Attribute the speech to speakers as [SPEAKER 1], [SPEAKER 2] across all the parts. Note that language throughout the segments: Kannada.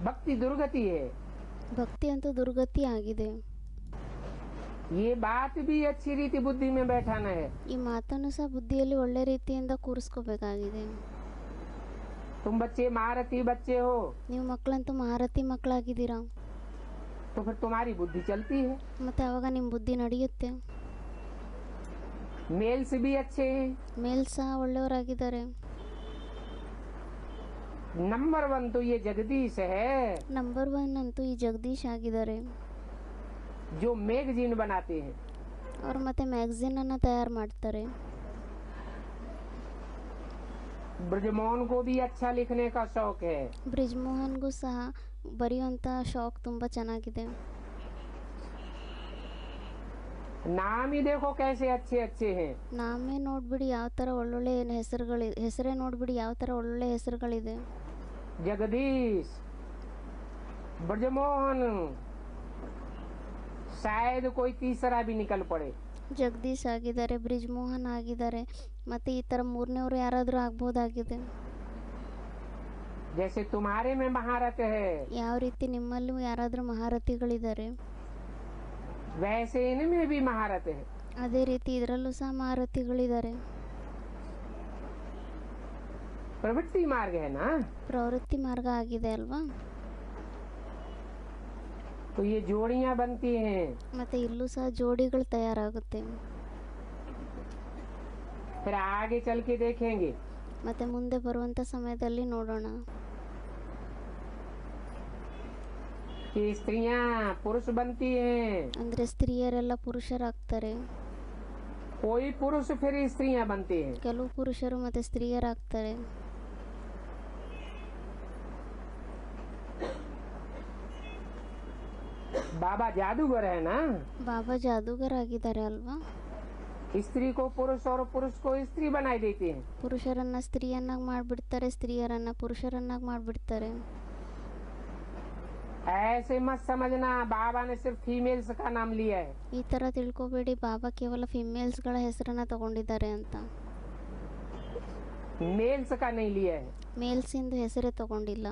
[SPEAKER 1] भक्ति दुर्गति है।
[SPEAKER 2] ಭಕ್ತಿ ಅಂತೂ ದುರ್ಗತಿ ಆಗಿದೆ.
[SPEAKER 1] ये बात भी अच्छी रीति बुद्धि में बैठाना है।
[SPEAKER 2] ಈ ಮಾತನ್ನು ಸಹ ಬುದ್ಧಿಯಲ್ಲಿ ಒಳ್ಳೆ ರೀತಿಯಿಂದ ಕೂರಿಸ್ಕೋಬೇಕಾಗಿದೆ.
[SPEAKER 1] तुम बच्चे महारथी बच्चे हो
[SPEAKER 2] ನೀವು ಮಕ್ಕಳಂತೂ ಮಹಾರಥಿ ಮಕ್ಕಳಾಗಿದ್ದೀರಾ,
[SPEAKER 1] तो फिर तुम्हारी बुद्धि चलती है।
[SPEAKER 2] ಮತ್ತೆ ಅವಾಗ ನಿಮ್ಮ ಬುದ್ಧಿ ನಡೆಯುತ್ತೆ.
[SPEAKER 1] मेल्स भी अच्छे हैं।
[SPEAKER 2] ಮೇಲ್ ಸಹ ಒಳ್ಳೆಯವರಾಗಿದ್ದಾರೆ.
[SPEAKER 1] नंबर 1 तो ये जगदीश है
[SPEAKER 2] ನಂಬರ್ 1 ಅಂತೂ ಈ ಜಗದೀಶ್ ಆಗಿದ್ದಾರೆ.
[SPEAKER 1] जो मैगजीन बनाते हैं।
[SPEAKER 2] ಅವರು ಮತ್ತೆ ಮ್ಯಾಗಝೀನ್ ಅನ್ನ ತಯಾರು ಮಾಡ್ತಾರೆ.
[SPEAKER 1] ब्रजमोहन को भी अच्छा लिखने का शौक है।
[SPEAKER 2] ಬ್ರಿಜ್ಮೋಹನ್ಗೂ ಸಹ ಬರೆಯುವಂಥ ಶಾಕ್ ತುಂಬ ಚೆನ್ನಾಗಿದೆ.
[SPEAKER 1] नाम ही देखो कैसे अच्छे अच्छे हैं।
[SPEAKER 2] ನಾಮೇ ನೋಡ್ಬಿಡಿ ಯಾವ ಥರ ಒಳ್ಳೊಳ್ಳೆ ಹೆಸರೇ ನೋಡ್ಬಿಡಿ ಯಾವ ಥರ ಒಳ್ಳೊಳ್ಳೆ ಹೆಸರುಗಳಿದೆ.
[SPEAKER 1] जगदीश, ब्रजमोहन, शायद कोई तीसरा भी निकल पड़े।
[SPEAKER 2] ಜಗದೀಶ್ ಆಗಿದ್ದಾರೆ, ಬ್ರಿಜ್ಮೋಹನ್ ಆಗಿದ್ದಾರೆ, ಮತ್ತು ಈ ಥರ ಮೂರನೇವರು ಯಾರಾದರೂ ಆಗ್ಬೋದಾಗಿದೆ.
[SPEAKER 1] जैसे तुम्हारे में महारत है
[SPEAKER 2] ಯಾವ ರೀತಿ ನಿಮ್ಮಲ್ಲೂ ಯಾರಾದರೂ ಮಹಾರಥಿಗಳಿದ್ದಾರೆ,
[SPEAKER 1] वैसे इनमें भी महारत है।
[SPEAKER 2] ಅದೇ ರೀತಿ ಇದರಲ್ಲೂ ಸಹ ಮಹಾರಥಿಗಳಿದ್ದಾರೆ.
[SPEAKER 1] प्रवृत्ति मार्ग है ना,
[SPEAKER 2] ಪ್ರವೃತ್ತಿ ಮಾರ್ಗ ಆಗಿದೆ ಅಲ್ವಾ.
[SPEAKER 1] तो ये जोड़ियां बनती हैं।
[SPEAKER 2] ಮತ್ತು ಇಲ್ಲೂ ಸಹ ಜೋಡಿಗಳು ತಯಾರಾಗುತ್ತೆ.
[SPEAKER 1] फिर आगे चल के देखेंगे
[SPEAKER 2] ಮತ್ತು ಮುಂದೆ ಬರುವಂಥ ಸಮಯದಲ್ಲಿ ನೋಡೋಣ
[SPEAKER 1] कि स्त्रियां पुरुष बनती हैं।
[SPEAKER 2] ಅಂದರೆ ಸ್ತ್ರೀಯರೆಲ್ಲ ಪುರುಷರಾಗ್ತಾರೆ,
[SPEAKER 1] कोई पुरुष फिर स्त्रियां बनते हैं।
[SPEAKER 2] ಕೆಲವು ಪುರುಷರು ಮತ್ತು ಸ್ತ್ರೀಯರಾಗ್ತಾರೆ.
[SPEAKER 1] बाबा जादूगर है ना,
[SPEAKER 2] ಬಾಬಾ ಜಾದೂಗರ್ ಆಗಿದ್ದಾರೆ ಅಲ್ವಾ.
[SPEAKER 1] स्त्री को पुरुष और पुरुष को स्त्री बनाई देते हैं।
[SPEAKER 2] ಪುರುಷರನ್ನ ಸ್ತ್ರೀಯನ್ನಾಗಿ ಮಾಡಿಬಿಡ್ತಾರೆ, ಸ್ತ್ರೀಯರನ್ನ ಪುರುಷರನ್ನಾಗಿ ಮಾಡಿಬಿಡ್ತಾರೆ.
[SPEAKER 1] ऐसे मत समझना बाबा ने सिर्फ फीमेल्स का नाम लिया है।
[SPEAKER 2] ಈ ಥರ ತಿಳ್ಕೊಬೇಡಿ ಬಾಬಾ ಕೇವಲ ಫಿಮೇಲ್ಸ್ಗಳ ಹೆಸರನ್ನ ತಗೊಂಡಿದ್ದಾರೆ ಅಂತ.
[SPEAKER 1] मेल्स का नहीं लिया है।
[SPEAKER 2] ಮೇಲ್ಸ್ ಇಂದು ಹೆಸರೇ ತಗೊಂಡಿಲ್ಲ.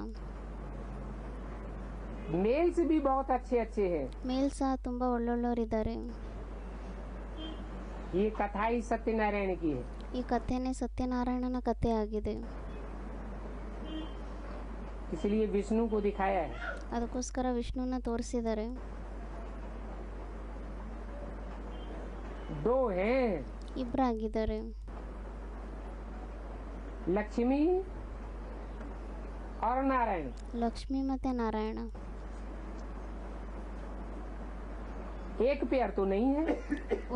[SPEAKER 1] मेल्स भी बहुत अच्छे अच्छे हैं।
[SPEAKER 2] ಮೇಲ್ ಸಹ ತುಂಬಾ ಒಳ್ಳೊಳ್ಳೆಯವರಿದ್ದಾರೆ.
[SPEAKER 1] ये कथा ही सत्यनारायण की है।
[SPEAKER 2] ಈ ಕಥೆನೇ ಸತ್ಯನಾರಾಯಣನ ಕಥೆ ಆಗಿದೆ.
[SPEAKER 1] इसलिए विष्णु को दिखाया है।
[SPEAKER 2] ಅದಕ್ಕೋಸ್ಕರ ವಿಷ್ಣುನ ತೋರಿಸಿದ್ದಾರೆ.
[SPEAKER 1] 2 हैं,
[SPEAKER 2] ಇಬ್ಬರಾಗಿದ್ದಾರೆ,
[SPEAKER 1] लक्ष्मी और नारायण।
[SPEAKER 2] ಲಕ್ಷ್ಮಿ ಮತ್ತೆ ನಾರಾಯಣ.
[SPEAKER 1] एक पेयर तो नहीं है,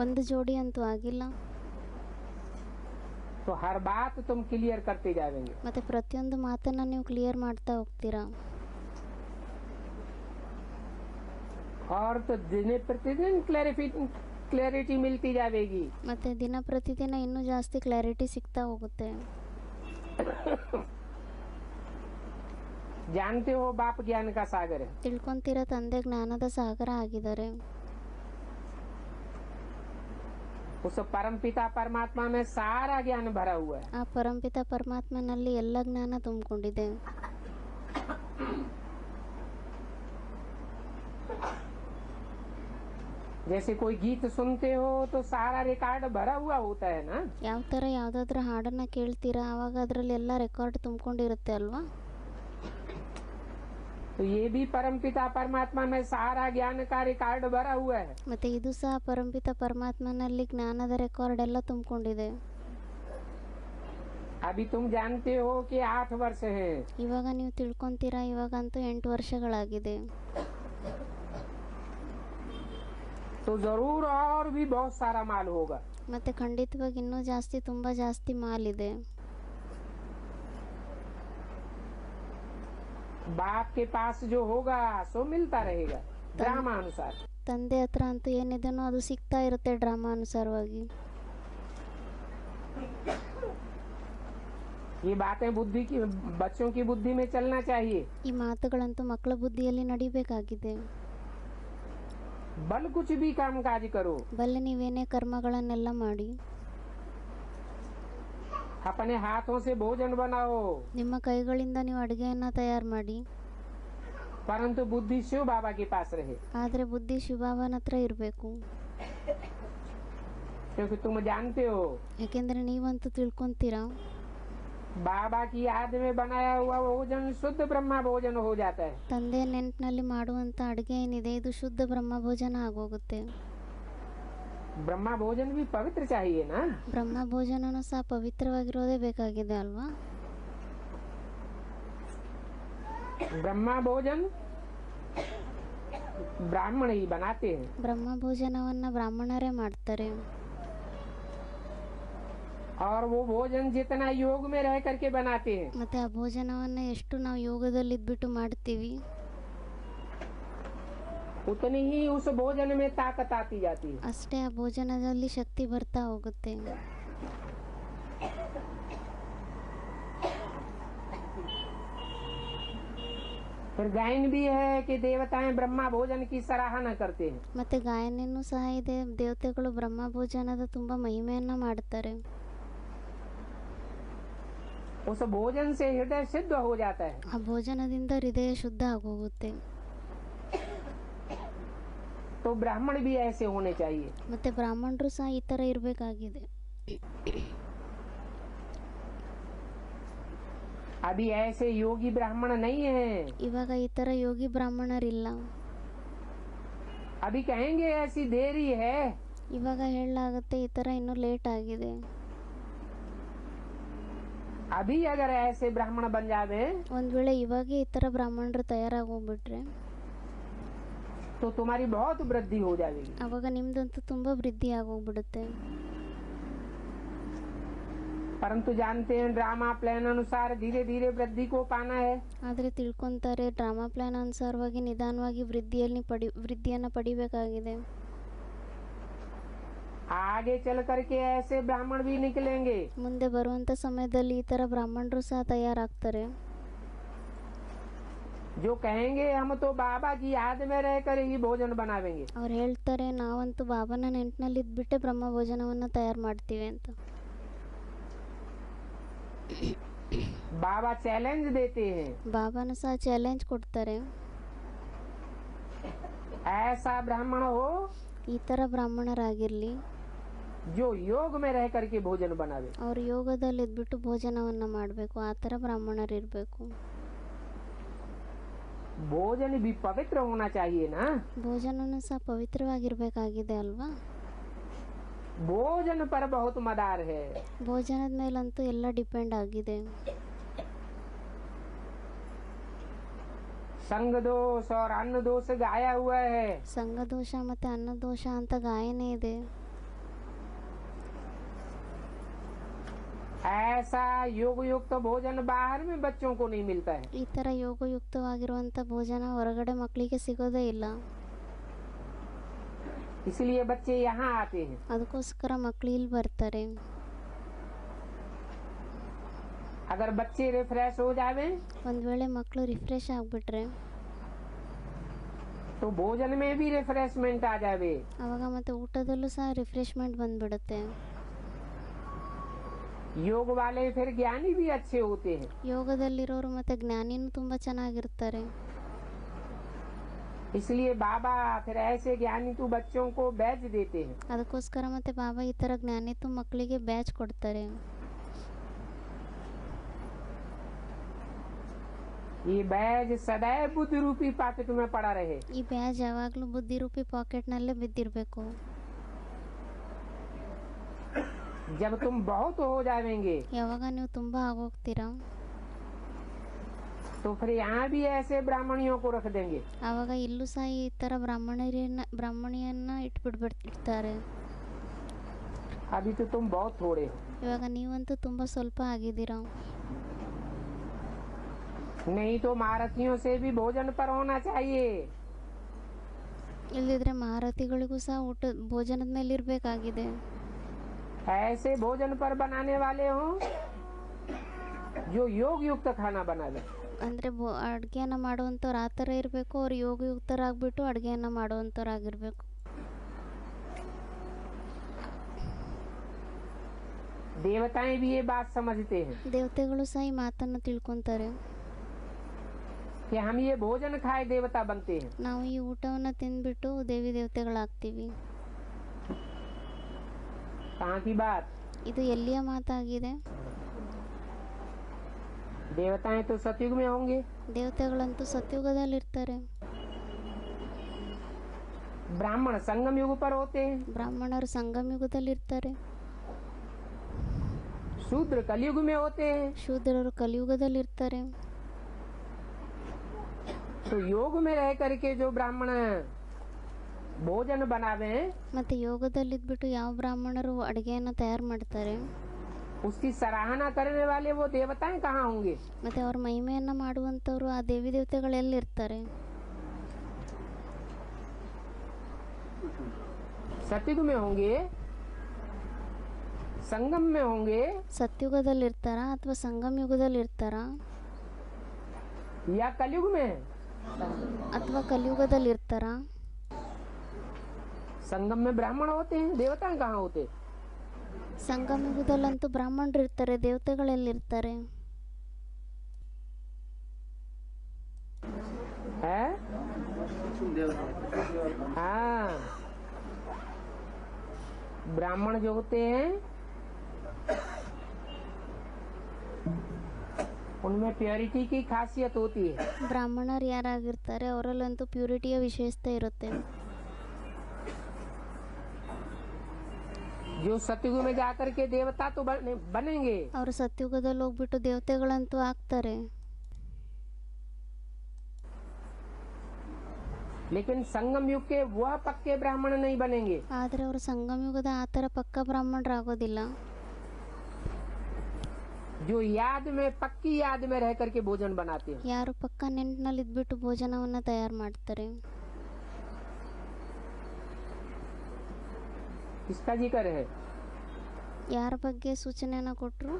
[SPEAKER 2] ಒಂದು ಜೋಡಿ ಅಂತೂ ಆಗಿಲ್ಲ.
[SPEAKER 1] तो हर बात तुम क्लियर करते जाएंगे।
[SPEAKER 2] ಮತ್ತೆ ಪ್ರತಿಯೊಂದು ಮಾತನ್ನ ನೀವು ಕ್ಲಿಯರ್ ಮಾಡ್ತಾ ಹೋಗ್ತೀರಾ.
[SPEAKER 1] और तो दिन प्रतिदिन क्लैरिटी मिलती जाएगी।
[SPEAKER 2] ಮತ್ತೆ ದಿನ ಪ್ರತಿದಿನ ಇನ್ನೂ ಜಾಸ್ತಿ ಕ್ಲಾರಿಟಿ ಸಿಗ್ತಾ ಹೋಗುತ್ತೆ.
[SPEAKER 1] जानते हो बाप ज्ञान का सागर है।
[SPEAKER 2] ತಿಳ್ಕೊಂತೀರ ತಂದೆ ಜ್ಞಾನದ ಸಾಗರ ಆಗಿದ್ದಾರೆ.
[SPEAKER 1] उस परम पिता परमात्मा में सारा ज्ञान भरा हुआ है।
[SPEAKER 2] ಆ ಪರಂಪಿತ ಪರಮಾತ್ಮನಲ್ಲಿ ಎಲ್ಲ ಜ್ಞಾನ ತುಂಬಿಕೊಂಡಿದೆ.
[SPEAKER 1] जैसे कोई गीत सुनते हो तो सारा रिकॉर्ड भरा हुआ होता है ना।
[SPEAKER 2] ಯಾವ ಥರ ಯಾವುದಾದ್ರೂ ಹಾಡನ್ನ ಕೇಳ್ತೀರಾ ಆವಾಗ ಅದರಲ್ಲಿ ಎಲ್ಲ ರೆಕಾರ್ಡ್ ತುಂಬಿಕೊಂಡಿರುತ್ತೆ ಅಲ್ವಾ.
[SPEAKER 1] तो ये भी परम पिता परमात्मा में सारा ज्ञान का रिकॉर्ड भरा हुआ है।
[SPEAKER 2] ಮತ್ತೆ ಇದು ಸಹ ಪರಂಪಿತ ಪರಮಾತ್ಮನಲ್ಲಿ ಜ್ಞಾನದ ರೆಕಾರ್ಡ್ ಎಲ್ಲ ತುಂಬಿಕೊಂಡಿದೆ.
[SPEAKER 1] अभी तुम जानते हो कि 8 वर्ष है।
[SPEAKER 2] ಇವಾಗ ನೀವು ತಿಳ್ಕೊಂತೀರಾ ಇವಾಗಂತೂ 8 ವರ್ಷಗಳಾಗಿದೆ.
[SPEAKER 1] तो जरूर और भी बहुत सारा माल होगा।
[SPEAKER 2] ಮತ್ತೆ ಖಂಡಿತವಾಗಿ ಇನ್ನೂ ಜಾಸ್ತಿ ತುಂಬಾ ಜಾಸ್ತಿ ಮಾಲಿದೆ.
[SPEAKER 1] बाप के पास जो होगा सो मिलता रहेगा ड्रामा अनुसार।
[SPEAKER 2] ತಂದೆ ಹತ್ರ ಅಂತೂ ಏನಿದೆನೋ ಅದು ಸಿಗ್ತಾ ಇರುತ್ತೆ ಡ್ರಾಮಾ ಅನುಸಾರವಾಗಿ.
[SPEAKER 1] ये बातें बुद्धि की बच्चों की बुद्धि में चलना चाहिए।
[SPEAKER 2] ಈ ಮಾತುಗಳಂತೂ ಮಕ್ಕಳ ಬುದ್ಧಿಯಲ್ಲಿ ನಡಿಬೇಕಾಗಿದೆ.
[SPEAKER 1] बल कुछ भी काम काज करो,
[SPEAKER 2] ಬಲ್ಲೆ ನೀವೇನೇ ಕರ್ಮಗಳನ್ನೆಲ್ಲ ಮಾಡಿ,
[SPEAKER 1] अपने हाथों से भोजन बनाओ,
[SPEAKER 2] ನಿಮ್ಮ ಕೈಗಳಿಂದ ನೀವು ಅಡುಗೆಯನ್ನ ತಯಾರು ಮಾಡಿ,
[SPEAKER 1] परंतु बुद्धि शिव बाबा के पास रहे,
[SPEAKER 2] ಆದರೆ ಬುದ್ಧಿ ಶಿವಬಾಬನ ಹತ್ರ ಇರಬೇಕು.
[SPEAKER 1] क्योंकि तुम जानते हो
[SPEAKER 2] ಯಾಕೆಂದರೆ ನೀವಂತೂ ತಿಳ್ಕೊಂತೀರಾ,
[SPEAKER 1] बाबा की याद में बनाया हुआ भोजन शुद्ध ब्रह्मा भोजन हो जाता है.
[SPEAKER 2] ತಂದೆಯ ನೆನಪಿನಲ್ಲಿ ಮಾಡುವಂಥ ಅಡುಗೆ ಏನಿದೆ ಇದು ಶುದ್ಧ ಬ್ರಹ್ಮ ಭೋಜನ ಆಗೋಗುತ್ತೆ.
[SPEAKER 1] ब्रह्मा भोजन भी पवित्र चाहिए ना.
[SPEAKER 2] ಬ್ರಹ್ಮ ಭೋಜನನೂ ಸಹ ಪವಿತ್ರವಾಗಿರೋದೇ ಬೇಕಾಗಿದೆ ಅಲ್ವಾ.
[SPEAKER 1] ब्रह्मा भोजन ब्राह्मण ही बनाते हैं.
[SPEAKER 2] ಬ್ರಹ್ಮ ಭೋಜನವನ್ನ ಬ್ರಾಹ್ಮಣರೇ ಮಾಡ್ತಾರೆ.
[SPEAKER 1] और वो भोजन जितना योग में रह करके बनाते हैं,
[SPEAKER 2] ಮತ್ತೆ ಆ ಭೋಜನವನ್ನ ಎಷ್ಟು ನಾವು ಯೋಗದಲ್ಲಿ ಇದ್ಬಿಟ್ಟು ಮಾಡ್ತೀವಿ
[SPEAKER 1] उतनी ही उस भोजन में ताकत आती जाती है.
[SPEAKER 2] ಅಷ್ಟೇ ಆ ಭೋಜನದಲ್ಲಿ ಶಕ್ತಿ ಬರ್ತಾ ಹೋಗುತ್ತೆ.
[SPEAKER 1] फिर गायन भी है कि देवताएं ब्रह्मा भोजन की सराहना करते हैं.
[SPEAKER 2] ಮತ್ತೆ ಗಾಯನನೂ ಸಹ ಇದೆ, ದೇವತೆಗಳು ಬ್ರಹ್ಮ ಭೋಜನದ ತುಂಬಾ ಮಹಿಮೆಯನ್ನ ಮಾಡ್ತಾರೆ.
[SPEAKER 1] उस भोजन से हृदय सिद्ध हो जाता है.
[SPEAKER 2] ಆ ಭೋಜನದಿಂದ ಹೃದಯ ಶುದ್ಧ ಆಗೋಗುತ್ತೆ.
[SPEAKER 1] तो ब्राह्मण भी ऐसे होने चाहिए.
[SPEAKER 2] ಮತ್ತೆ ಬ್ರಾಹ್ಮಣರು ಸಹ ಈ ತರ ಇರಬೇಕಾಗಿದೆ.
[SPEAKER 1] अभी ऐसे योगी ब्राह्मण नहीं है.
[SPEAKER 2] ಇವಾಗ ಈ ತರ ಯೋಗಿ ಬ್ರಾಹ್ಮಣರಿಲ್ಲ.
[SPEAKER 1] अभी कहेंगे ऐसी देरी है.
[SPEAKER 2] ಇವಾಗ ಹೇಳಲಾಗುತ್ತೆ ಈ ತರ ಇನ್ನೂ ಲೇಟ್ ಆಗಿದೆ.
[SPEAKER 1] अभी अगर ऐसे ब्राह्मण बन जावे
[SPEAKER 2] ಒಂದ್ ವೇಳೆ ಇವಾಗೆ ಈ ತರ ಬ್ರಾಹ್ಮಣರು ತಯಾರಾಗಿ ಹೋಗ್ಬಿಟ್ರೆ
[SPEAKER 1] तो तुम्हारी बहुत वृद्धि हो जाएगी.
[SPEAKER 2] ಅವಾಗ ನಿಮ್ದಂತೂ ತುಂಬಾ ವೃದ್ಧಿ ಆಗೋಗ್ಬಿಡುತ್ತೆ.
[SPEAKER 1] परंतु जानते हैं ड्रामा प्लान अनुसार धीरे धीरे वृद्धि को पाना है.
[SPEAKER 2] ಆದರೆ ತಿಳ್ಕೊಂತಾರೆ ಡ್ರಾಮಾ ಪ್ಲಾನ್ ಅನುಸಾರವಾಗಿ ನಿಧಾನವಾಗಿ ವೃದ್ಧಿಯನ್ನ ಪಡಿಬೇಕಾಗಿದೆ.
[SPEAKER 1] आगे चल करके ऐसे ब्राह्मण भी निकलेंगे
[SPEAKER 2] ಮುಂದೆ ಬರುವಂತ ಸಮಯದಲ್ಲಿ ಈ ತರ ಬ್ರಾಹ್ಮಣರು ಸಹ ತಯಾರಾಗ್ತಾರೆ.
[SPEAKER 1] जो कहेंगे हम तो बाबा की याद में रह कर ही भोजन बनावेंगे.
[SPEAKER 2] ಅವ್ರು ಹೇಳ್ತಾರೆ ನಾವಂತೂ ಬಾಬಾನ ನೆನಪಿನಲ್ಲಿ ಇದ್ಬಿಟ್ಟೆ ಬ್ರಹ್ಮ ಭೋಜನವನ್ನ ತಯಾರು ಮಾಡ್ತೀವಿ ಅಂತ.
[SPEAKER 1] बाबा चैलेंज देते हैं.
[SPEAKER 2] ಬಾಬಾನು ಸಹ ಚಾಲೆಂಜ್ ಕೊಡ್ತಾರೆ.
[SPEAKER 1] ऐसा ब्राह्मण हो
[SPEAKER 2] ಈ ತರ ಬ್ರಾಹ್ಮಣರಾಗಿರ್ಲಿ
[SPEAKER 1] जो योग में रह करके भोजन बनावे.
[SPEAKER 2] ಅವ್ರು ಯೋಗದಲ್ಲಿ ಇದ್ಬಿಟ್ಟು ಭೋಜನವನ್ನ ಮಾಡಬೇಕು, ಆ ತರ ಬ್ರಾಹ್ಮಣರಿರ್ಬೇಕು.
[SPEAKER 1] भोजन भी पवित्र होना चाहिए ना.
[SPEAKER 2] ಭೋಜನನು ಸಹ ಪವಿತ್ರವಾಗಿರ್ಬೇಕಾಗಿದೆ ಅಲ್ವಾ.
[SPEAKER 1] भोजन पर बहुत मदार है.
[SPEAKER 2] ಭೋಜನದ ಮೇಲಂತೂ ಎಲ್ಲ ಡಿಪೆಂಡ್ ಆಗಿದೆ.
[SPEAKER 1] संग दोष और अन्न दोष गाया हुआ है.
[SPEAKER 2] ಸಂಘ ದೋಷ ಮತ್ತೆ ಅನ್ನ ದೋಷ ಅಂತ ಗಾಯನೇ ಇದೆ.
[SPEAKER 1] ऐसा योग युक्त भोजन बाहर में बच्चों को नहीं मिलता है.
[SPEAKER 2] ಈ ತರ ಯೋಗಯುಕ್ತವಾಗಿರುವಂತ ಭೋಜನ ಹೊರಗಡೆ ಮಕ್ಕಳಿಗೆ ಸಿಗೋದೇ ಇಲ್ಲ.
[SPEAKER 1] इसलिए बच्चे यहाँ आते हैं.
[SPEAKER 2] ಅದಕ್ಕೋಸ್ಕರ ಮಕ್ಕಳು ಇಲ್ಲಿ ಬರ್ತಾರೆ.
[SPEAKER 1] अगर बच्चे रिफ्रेश हो जावे
[SPEAKER 2] ಒಂದ್ ವೇಳೆ ಮಕ್ಕಳು ರಿಫ್ರೆಶ್ ಆಗ್ಬಿಟ್ರೆ
[SPEAKER 1] तो भोजन में भी रिफ्रेशमेंट आ जावे.
[SPEAKER 2] ಅವಾಗ ಮತ್ತೆ ಊಟದಲ್ಲೂ ಸಹ ರಿಫ್ರೆಶ್ಮೆಂಟ್ ಬಂದ್ಬಿಡುತ್ತೆ.
[SPEAKER 1] योग वाले फिर ज्ञानी भी अच्छे होते हैं.
[SPEAKER 2] ಯೋಗದಲ್ಲಿರೋರು ಮತ್ತೆ ಜ್ಞಾನಿನೂ ತುಂಬಾ ಚೆನ್ನಾಗಿರ್ತಾರೆ.
[SPEAKER 1] इसलिए बाबा फिर ऐसे ज्ञानी तो बच्चों को बैच देते हैं.
[SPEAKER 2] ಅದಕ್ಕೋಸ್ಕರ ಮತ್ತೆ ಬಾಬಾ ಈ ತರ ಜ್ಞಾನಿತು ಮಕ್ಕಳಿಗೆ ಬ್ಯಾಚ್ ಕೊಡ್ತಾರೆ.
[SPEAKER 1] ये बैच सदैव बुद्धि रूपी पाकिट में पड़ा रहे.
[SPEAKER 2] ಈ ಬ್ಯಾಜ್ ಯಾವಾಗ್ಲೂ ಬುದ್ಧಿ ರೂಪಿ ಪಾಕೆಟ್ ನಲ್ಲೇ ಬಿದ್ದಿರ್ಬೇಕು.
[SPEAKER 1] जब तुम बहुत हो जाएंगे
[SPEAKER 2] ಯಾವಾಗ ನೀವು ತುಂಬಾ ಆಗೋಗ್ತೀರಾ
[SPEAKER 1] तो फिर यहाँ भी ऐसे ब्राह्मणियों को रख देंगे.
[SPEAKER 2] ಆವಾಗ ಇಲ್ಲೂ ಸಹ ಈ ತರ ಬ್ರಾಹ್ಮಣಿಯನ್ನ ಇಟ್ಬಿಡ್ತಾರೆ.
[SPEAKER 1] अभी तो तुम बहुत थोड़े हो.
[SPEAKER 2] ಇವಾಗ ನೀವಂತೂ ತುಂಬಾ ಸ್ವಲ್ಪ ಆಗಿದ್ದೀರಾ.
[SPEAKER 1] नहीं तो महारथियों से भी भोजन पर होना चाहिए.
[SPEAKER 2] ಇಲ್ಲದಿದ್ರೆ ಮಹಾರಥಿಗಳಿಗೂ ಸಹ ಭೋಜನದ ಮೇಲೆ ಇರ್ಬೇಕಾಗಿದೆ.
[SPEAKER 1] ऐसे भोजन पर बनाने वाले हो जो योग युक्त खाना बनावे.
[SPEAKER 2] ಅಂದ್ರೆ ಅಡುಗೆಯನ್ನ ಮಾಡುವಂಥವ್ರು ಆ ಥರ ಇರಬೇಕು, ಅವ್ರು ಯೋಗಯುಕ್ತರಾಗ್ಬಿಟ್ಟು ಅಡುಗೆಯನ್ನ ಮಾಡುವಂಥವ್ರಾಗಿರ್ಬೇಕು.
[SPEAKER 1] देवताएं भी ये बात समझते हैं
[SPEAKER 2] ದೇವತೆಗಳು ಸಹ ಈ ಮಾತನ್ನ ತಿಳ್ಕೊಂತಾರೆ.
[SPEAKER 1] कि हम ये भोजन खाए देवता बनते हैं।
[SPEAKER 2] ನಾವು ಈ ಊಟವನ್ನು ತಿಂದ್ಬಿಟ್ಟು ದೇವಿ ದೇವತೆಗಳಾಗ್ತೀವಿ.
[SPEAKER 1] कहाँ की बात?
[SPEAKER 2] ಇದು ಎಲ್ಲಿಯ ಮಾತಾಗಿದೆ?
[SPEAKER 1] देवताएं तो सतयुग में होंगे,
[SPEAKER 2] ದೇವತೆಗಳಂತೂ ಸತ್ಯುಗದಲ್ಲಿರ್ತಾರೆ.
[SPEAKER 1] ब्राह्मण संगम युग पर होते हैं,
[SPEAKER 2] ಬ್ರಾಹ್ಮಣರು ಸಂಗಮ ಯುಗದಲ್ಲಿರ್ತಾರೆ.
[SPEAKER 1] शूद्र कलयुग में होते हैं।
[SPEAKER 2] ಶೂದ್ರರು ಕಲಿಯುಗದಲ್ಲಿರ್ತಾರೆ.
[SPEAKER 1] तो योग में रह करके जो ब्राह्मण भोजन बनावे
[SPEAKER 2] ಮತ್ತೆ ಯೋಗದಲ್ಲಿದ್ಬಿಟ್ಟು ಯಾವ ಬ್ರಾಹ್ಮಣರು ಅಡುಗೆಯನ್ನು ತಯಾರು ಮಾಡ್ತಾರೆ,
[SPEAKER 1] उसकी सराहना करने वाले वो देवताएं कहाँ होंगे?
[SPEAKER 2] ಮತ್ತೆ ಅವ್ರ ಮಹಿಮೆಯನ್ನ ಮಾಡುವಂತವ್ರು ಆ ದೇವಿ ದೇವತೆಗಳು ಎಲ್ಲಿರ್ತಾರೆ?
[SPEAKER 1] सतयुग में होंगे, संगम में होंगे,
[SPEAKER 2] ಸತ್ಯುಗದಲ್ಲಿರ್ತಾರ ಅಥವಾ ಸಂಗಮ ಯುಗದಲ್ಲಿರ್ತಾರ
[SPEAKER 1] या कलयुग में?
[SPEAKER 2] ಅಥವಾ ಕಲಿಯುಗದಲ್ಲಿರ್ತಾರ?
[SPEAKER 1] संगम में ब्राह्मण होते हैं, देवताएं कहाँ होते?
[SPEAKER 2] ಸಂಗಮ ಯುಗದಲ್ಲಂತೂ ಬ್ರಾಹ್ಮಣರು ಇರ್ತಾರೆ, ದೇವತೆಗಳೆಲ್ಲಿರ್ತಾರೆ?
[SPEAKER 1] है? हाँ, ब्राह्मण जो होते हैं उनमें प्योरिटी की खासियत होती है।
[SPEAKER 2] ಬ್ರಾಹ್ಮಣರು ಯಾರಾಗಿರ್ತಾರೆ ಅವರಲ್ಲಂತೂ ಪ್ಯೂರಿಟಿಯ ವಿಶೇಷತೆ ಇರುತ್ತೆ.
[SPEAKER 1] जो सतयुग में जाकर के देवता तो बनेंगे,
[SPEAKER 2] ಅವರು ಸತ್ಯುಗದಲ್ಲಿ ಹೋಗ್ಬಿಟ್ಟು ದೇವತೆಗಳಂತೂ ಆಗ್ತಾರೆ.
[SPEAKER 1] लेकिन संगम युग के वह पक्के ब्राह्मण नहीं बनेंगे।
[SPEAKER 2] ಆದರೆ ಅವರು ಸಂಗಮ ಯುಗದ ಆ ಥರ ಪಕ್ಕ ಬ್ರಾಹ್ಮಣರಾಗೋದಿಲ್ಲ.
[SPEAKER 1] जो याद में, पक्की याद में रह करके भोजन बनाते हैं।
[SPEAKER 2] ಯಾರು ಪಕ್ಕ ನೆಂಟಿನಲ್ಲಿ ಇದ್ಬಿಟ್ಟು ಭೋಜನವನ್ನ ತಯಾರು ಮಾಡ್ತಾರೆ.
[SPEAKER 1] इसका जिक्र है।
[SPEAKER 2] ಯಾರ ಬಗ್ಗೆ ಸೂಚನೆಯನ್ನ ಕೊಟ್ರು?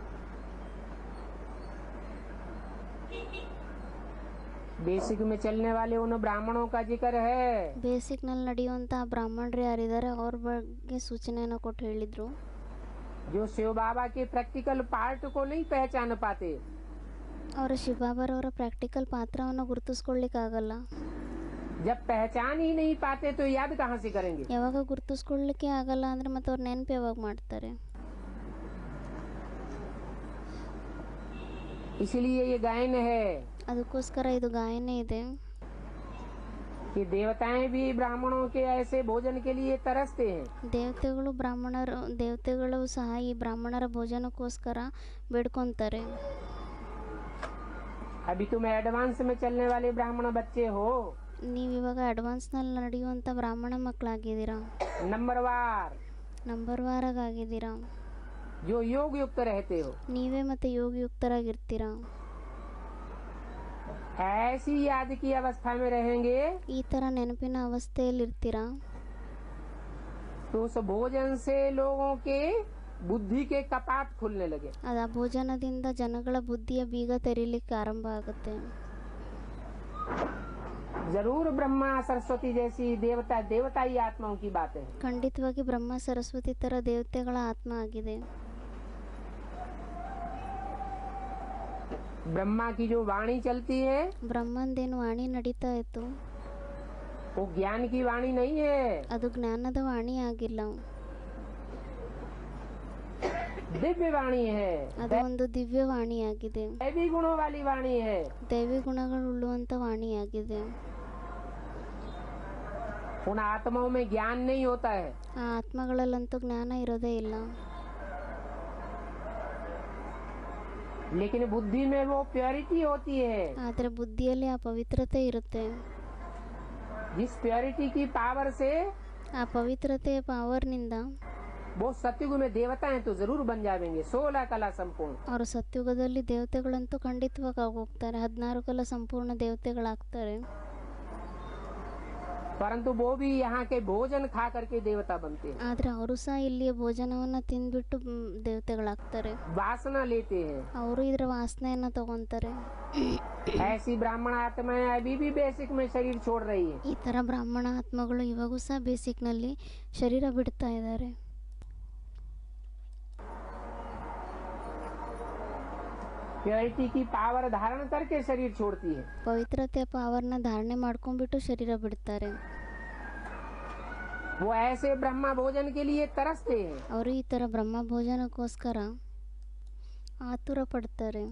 [SPEAKER 1] बेसिक में चलने वाले उन ब्राह्मणों का जिक्र है।
[SPEAKER 2] ಬೇಸಿಕ್ ನಲ್ಲಿ ನಡೆಯುವಂತ ಬ್ರಾಹ್ಮಣರು ಯಾರಿದ್ದಾರೆ ಅವ್ರ ಬಗ್ಗೆ ಸೂಚನೆಯನ್ನ ಕೊಟ್ಟು ಹೇಳಿದ್ರು.
[SPEAKER 1] जो शिव बाबा के प्रैक्टिकल पार्ट को नहीं पहचान पाते,
[SPEAKER 2] ಅವರ ಶಿವಬಾಬಾರವರ ಪ್ರಾಕ್ಟಿಕಲ್ ಪಾತ್ರವನ್ನು ಗುರುತಿಸ್ಕೊಳ್ಳಿಕ್ಕಾಗಲ್ಲ.
[SPEAKER 1] जब पहचान ही नहीं पाते तो याद कहाँ से करेंगे?
[SPEAKER 2] ಯಾವಾಗ ಗುರುತಿಸ್ಕೊಳ್ಳಿಕ್ಕೆ ಆಗಲ್ಲ ಅಂದ್ರೆ ಮತ್ತೆ ಅವ್ರ ನೆನಪು ಯಾವಾಗ ಮಾಡ್ತಾರೆ?
[SPEAKER 1] इसलिए ये गायन है
[SPEAKER 2] ಅದಕ್ಕೋಸ್ಕರ ಇದು ಗಾಯನೇ ಇದೆ.
[SPEAKER 1] कि देवताएं भी ब्राह्मणों के ऐसे भोजन के लिए तरसते हैं।
[SPEAKER 2] ದೇವತೆಗಳು ಸಹ ಈ ಬ್ರಾಹ್ಮಣರ ಭೋಜನಕ್ಕೋಸ್ಕರ ಬೇಡ್ಕೊಂತಾರೆ.
[SPEAKER 1] अभी तुम एडवांस में चलने वाले ब्राह्मण बच्चे हो,
[SPEAKER 2] ನೀವಿವಾಗ ಅಡ್ವಾನ್ಸ್ ನಲ್ಲಿ ನಡೆಯುವಂತ ಬ್ರಾಹ್ಮಣ ಮಕ್ಕಳಾಗಿದ್ದೀರಾ, ನಂಬರ್ ವಾರಾಗಿದ್ದೀರಾ,
[SPEAKER 1] जो योग युक्त रहते हो,
[SPEAKER 2] ನೀವೇ ಮತ್ತೆ ಯೋಗಯುಕ್ತರಾಗಿರ್ತೀರಾ.
[SPEAKER 1] ऐसी याद की अवस्था में रहेंगे
[SPEAKER 2] ಈ ತರ ನೆನಪಿನ ಅವಸ್ಥೆಯಲ್ಲಿರ್ತೀರಾ.
[SPEAKER 1] तो उस भोजन से लोगों के बुद्धि के कपाट खुलने लगे।
[SPEAKER 2] ಅದ ಭೋಜನದಿಂದ ಜನಗಳ ಬುದ್ಧಿಯ ಬೀಗ ತೆರೀಲಿಕ್ಕೆ ಆರಂಭ ಆಗುತ್ತೆ.
[SPEAKER 1] जरूर ब्रह्मा सरस्वती जैसी देवताई आत्माओं की बात है।
[SPEAKER 2] ಖಂಡಿತವಾಗಿ ಬ್ರಹ್ಮ ಸರಸ್ವತಿ ತರ ದೇವತೆಗಳ ಆತ್ಮ ಆಗಿದೆ.
[SPEAKER 1] ब्रह्मा की जो वाणी चलती है
[SPEAKER 2] ಬ್ರಹ್ಮಂದೇನು ವಾಣಿ ನಡೀತಾ ಇತ್ತು,
[SPEAKER 1] वो ज्ञान की वाणी नहीं है,
[SPEAKER 2] ಅದು ಜ್ಞಾನದ ವಾಣಿ ಆಗಿಲ್ಲ,
[SPEAKER 1] दिव्य वाणी है,
[SPEAKER 2] ಅದು ಒಂದು ದಿವ್ಯ ವಾಣಿಯಾಗಿದೆ,
[SPEAKER 1] दैवी गुणों वाली वाणी है।
[SPEAKER 2] ದೈವಿ ಗುಣಗಳುಳ್ಳುವಂತ ವಾಣಿಯಾಗಿದೆ.
[SPEAKER 1] उन आत्माओं में ज्ञान नहीं होता है,
[SPEAKER 2] ಆ ಆತ್ಮಗಳಲ್ಲಂತೂ ಜ್ಞಾನ ಇರೋದೇ ಇಲ್ಲ.
[SPEAKER 1] लेकिन बुद्धि में वो प्योरिटी होती है।
[SPEAKER 2] ಆದ್ರೆ ಬುದ್ಧಿಯಲ್ಲಿ ಆ ಪವಿತ್ರತೆ ಇರುತ್ತೆ.
[SPEAKER 1] जिस प्योरिटी की पावर से
[SPEAKER 2] ಆ ಪವಿತ್ರತೆಯ ಪವರ್ನಿಂದ
[SPEAKER 1] वो सतयुग में देवताएं तो जरूर बन जाएंगे, 16 कला संपूर्ण।
[SPEAKER 2] ಅವರು ಸತ್ಯುಗದಲ್ಲಿ ದೇವತೆಗಳಂತೂ ಖಂಡಿತವಾಗಿ ಹೋಗ್ತಾರೆ, 16 ಕಲ ಸಂಪೂರ್ಣ ದೇವತೆಗಳಾಗ್ತಾರೆ.
[SPEAKER 1] परंतु वो भी यहाँ के भोजन खा करके देवता बनते हैं,
[SPEAKER 2] ಆದ್ರೆ ಅವರು सह ಇಲ್ಲಿಯ ಭೋಜನವನ್ನ ತಿಂದ್ಬಿಟ್ಟು ದೇವತೆಗಳಾಗ್ತಾರೆ.
[SPEAKER 1] वासना लेते हैं।
[SPEAKER 2] ಅವರು ಇದರ ವಾಸನೆಯನ್ನ ತಗೊಂತಾರೆ.
[SPEAKER 1] ऐसी ब्राह्मण आत्माएं अभी भी बेसिक में शरीर छोड़ रही है।
[SPEAKER 2] ಈ ತರ ಬ್ರಾಹ್ಮಣ ಆತ್ಮಗಳು ಇವಾಗೂ ಸಹ ಬೇಸಿಕ್ ನಲ್ಲಿ ಶರೀರ ಬಿಡ್ತಾ ಇದ್ದಾರೆ.
[SPEAKER 1] प्योरिटी की पावर धारण करके शरीर छोड़ती है।
[SPEAKER 2] ಪವಿತ್ರತೆಯ ಪಾವರ್ನ ಧಾರಣೆ ಮಾಡ್ಕೊಂಡ್ಬಿಟ್ಟು ಶರೀರ ಬಿಡ್ತಾರೆ.
[SPEAKER 1] वो ऐसे ब्रह्मा भोजन के लिए तरसते हैं।
[SPEAKER 2] ಅವರು ಈ ಥರ ಬ್ರಹ್ಮ ಭೋಜನಕ್ಕೋಸ್ಕರ ಆತುರ ಪಡ್ತಾರೆ.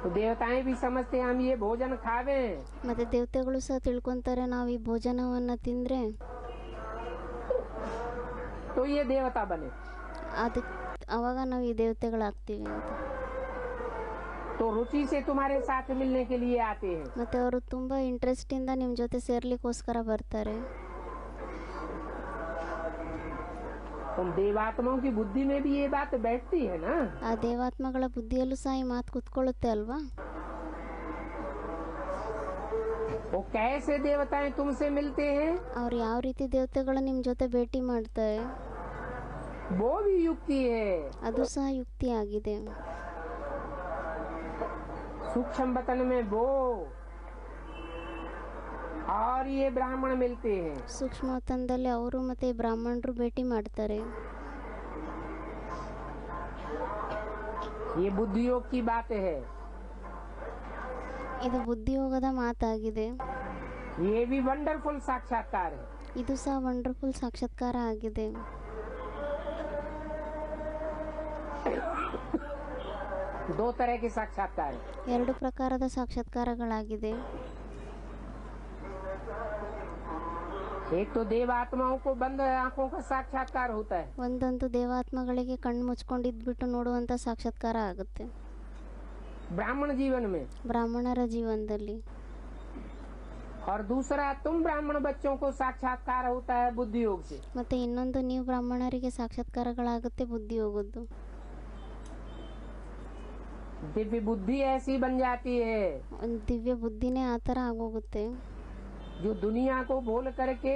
[SPEAKER 1] तो देवताएं भी समझते हैं हम ये भोजन खावे,
[SPEAKER 2] ಮತ್ತೆ ದೇವತೆಗಳು ಸಹ ತಿಳ್ಕೊಂತಾರೆ ನಾವು ಈ ಭೋಜನವನ್ನ ತಿಂದ್ರೆ
[SPEAKER 1] तो ये देवता बने।
[SPEAKER 2] ಅದಕ್ಕೆ ಅವಾಗ ನಾವು ಈ ದೇವತೆಗಳಾಗ್ತೀವಿ ಅಂತ.
[SPEAKER 1] तो रुचि से तुम्हारे साथ मिलने के लिए आते हैं।
[SPEAKER 2] ಮತ್ತೆ ಅವರು ತುಂಬಾ ಇಂಟ್ರೆಸ್ಟ್ ಇಂದ ನಿಮ್ಮ ಜೊತೆ ಸೇರ್ಲಿಕ್ಕೋಸ್ಕರ ಬರ್ತಾರೆ.
[SPEAKER 1] तुम देवात्माओं की बुद्धि में भी ये बात बैठती है ना।
[SPEAKER 2] ಆ ದೇವಾತ್ಮಗಳ ಬುದ್ಧಿಯಲ್ಲೂ ಸಹ ಈ ಮಾತು ಕುತ್ಕೊಳ್ಳುತ್ತೆ ಅಲ್ವಾ.
[SPEAKER 1] वो कैसे देवताएं तुमसे मिलते हैं,
[SPEAKER 2] ಅವ್ರು ಯಾವ ರೀತಿ ದೇವತೆಗಳು ನಿಮ್ಮ ಜೊತೆ ಭೇಟಿ ಮಾಡ್ತಾರೆ
[SPEAKER 1] वो भी युक्ति है।
[SPEAKER 2] ಅದು ಸಹ ಯುಕ್ತಿ ಆಗಿದೆ.
[SPEAKER 1] सूक्ष्म वतन में वो और ये ब्राह्मण मिलते हैं।
[SPEAKER 2] ಸೂಕ್ಷ್ಮ ವತನದಲ್ಲಿ ಅವರು ಮತ್ತೆ ಈ ಬ್ರಾಹ್ಮಣರು ಭೇಟಿ ಮಾಡ್ತಾರೆ.
[SPEAKER 1] ये बुद्धि योग की बात है।
[SPEAKER 2] ಇದು ಬುದ್ಧಿಯೋಗದ ಮಾತಾಗಿದೆ.
[SPEAKER 1] ये भी वंडरफुल साक्षात्कार है।
[SPEAKER 2] ಇದು ಸಹ ವಂಡರ್ಫುಲ್ ಸಾಕ್ಷಾತ್ಕಾರ ಆಗಿದೆ.
[SPEAKER 1] दो तरह के साक्षात्कार है।
[SPEAKER 2] ಎರಡು ಪ್ರಕಾರದ ಸಾಕ್ಷಾತ್ಕಾರಗಳಾಗಿದೆ.
[SPEAKER 1] एक तो देवात्माओं को बंद आंखों का साक्षात्कार होता है।
[SPEAKER 2] ಒಂದಂತೂ ದೇವಾತ್ಮಗಳಿಗೆ ಕಣ್ಣು ಮುಚ್ಕೊಂಡಿದ್ಬಿಟ್ಟು ನೋಡುವಂತ ಸಾಕ್ಷಾತ್ಕಾರ ಆಗುತ್ತೆ
[SPEAKER 1] ब्राह्मण जीवन में,
[SPEAKER 2] ಬ್ರಾಹ್ಮಣರ ಜೀವನದಲ್ಲಿ.
[SPEAKER 1] और दूसरा तुम ब्राह्मण बच्चों को साक्षात्कार होता है बुद्धि योग से।
[SPEAKER 2] ಮತ್ತೆ ಇನ್ನೊಂದು ನೀವು ಬ್ರಾಹ್ಮಣರಿಗೆ ಸಾಕ್ಷಾತ್ಕಾರಗಳಾಗುತ್ತೆ ಬುದ್ಧಿಯೋಗದ್ದು.
[SPEAKER 1] दिव्य बुद्धि ऐसी बन जाती है
[SPEAKER 2] ಒಂದು ದಿವ್ಯ ಬುದ್ಧಿನೇ ಆ ಥರ ಆಗೋಗುತ್ತೆ.
[SPEAKER 1] जो दुनिया को भूल करके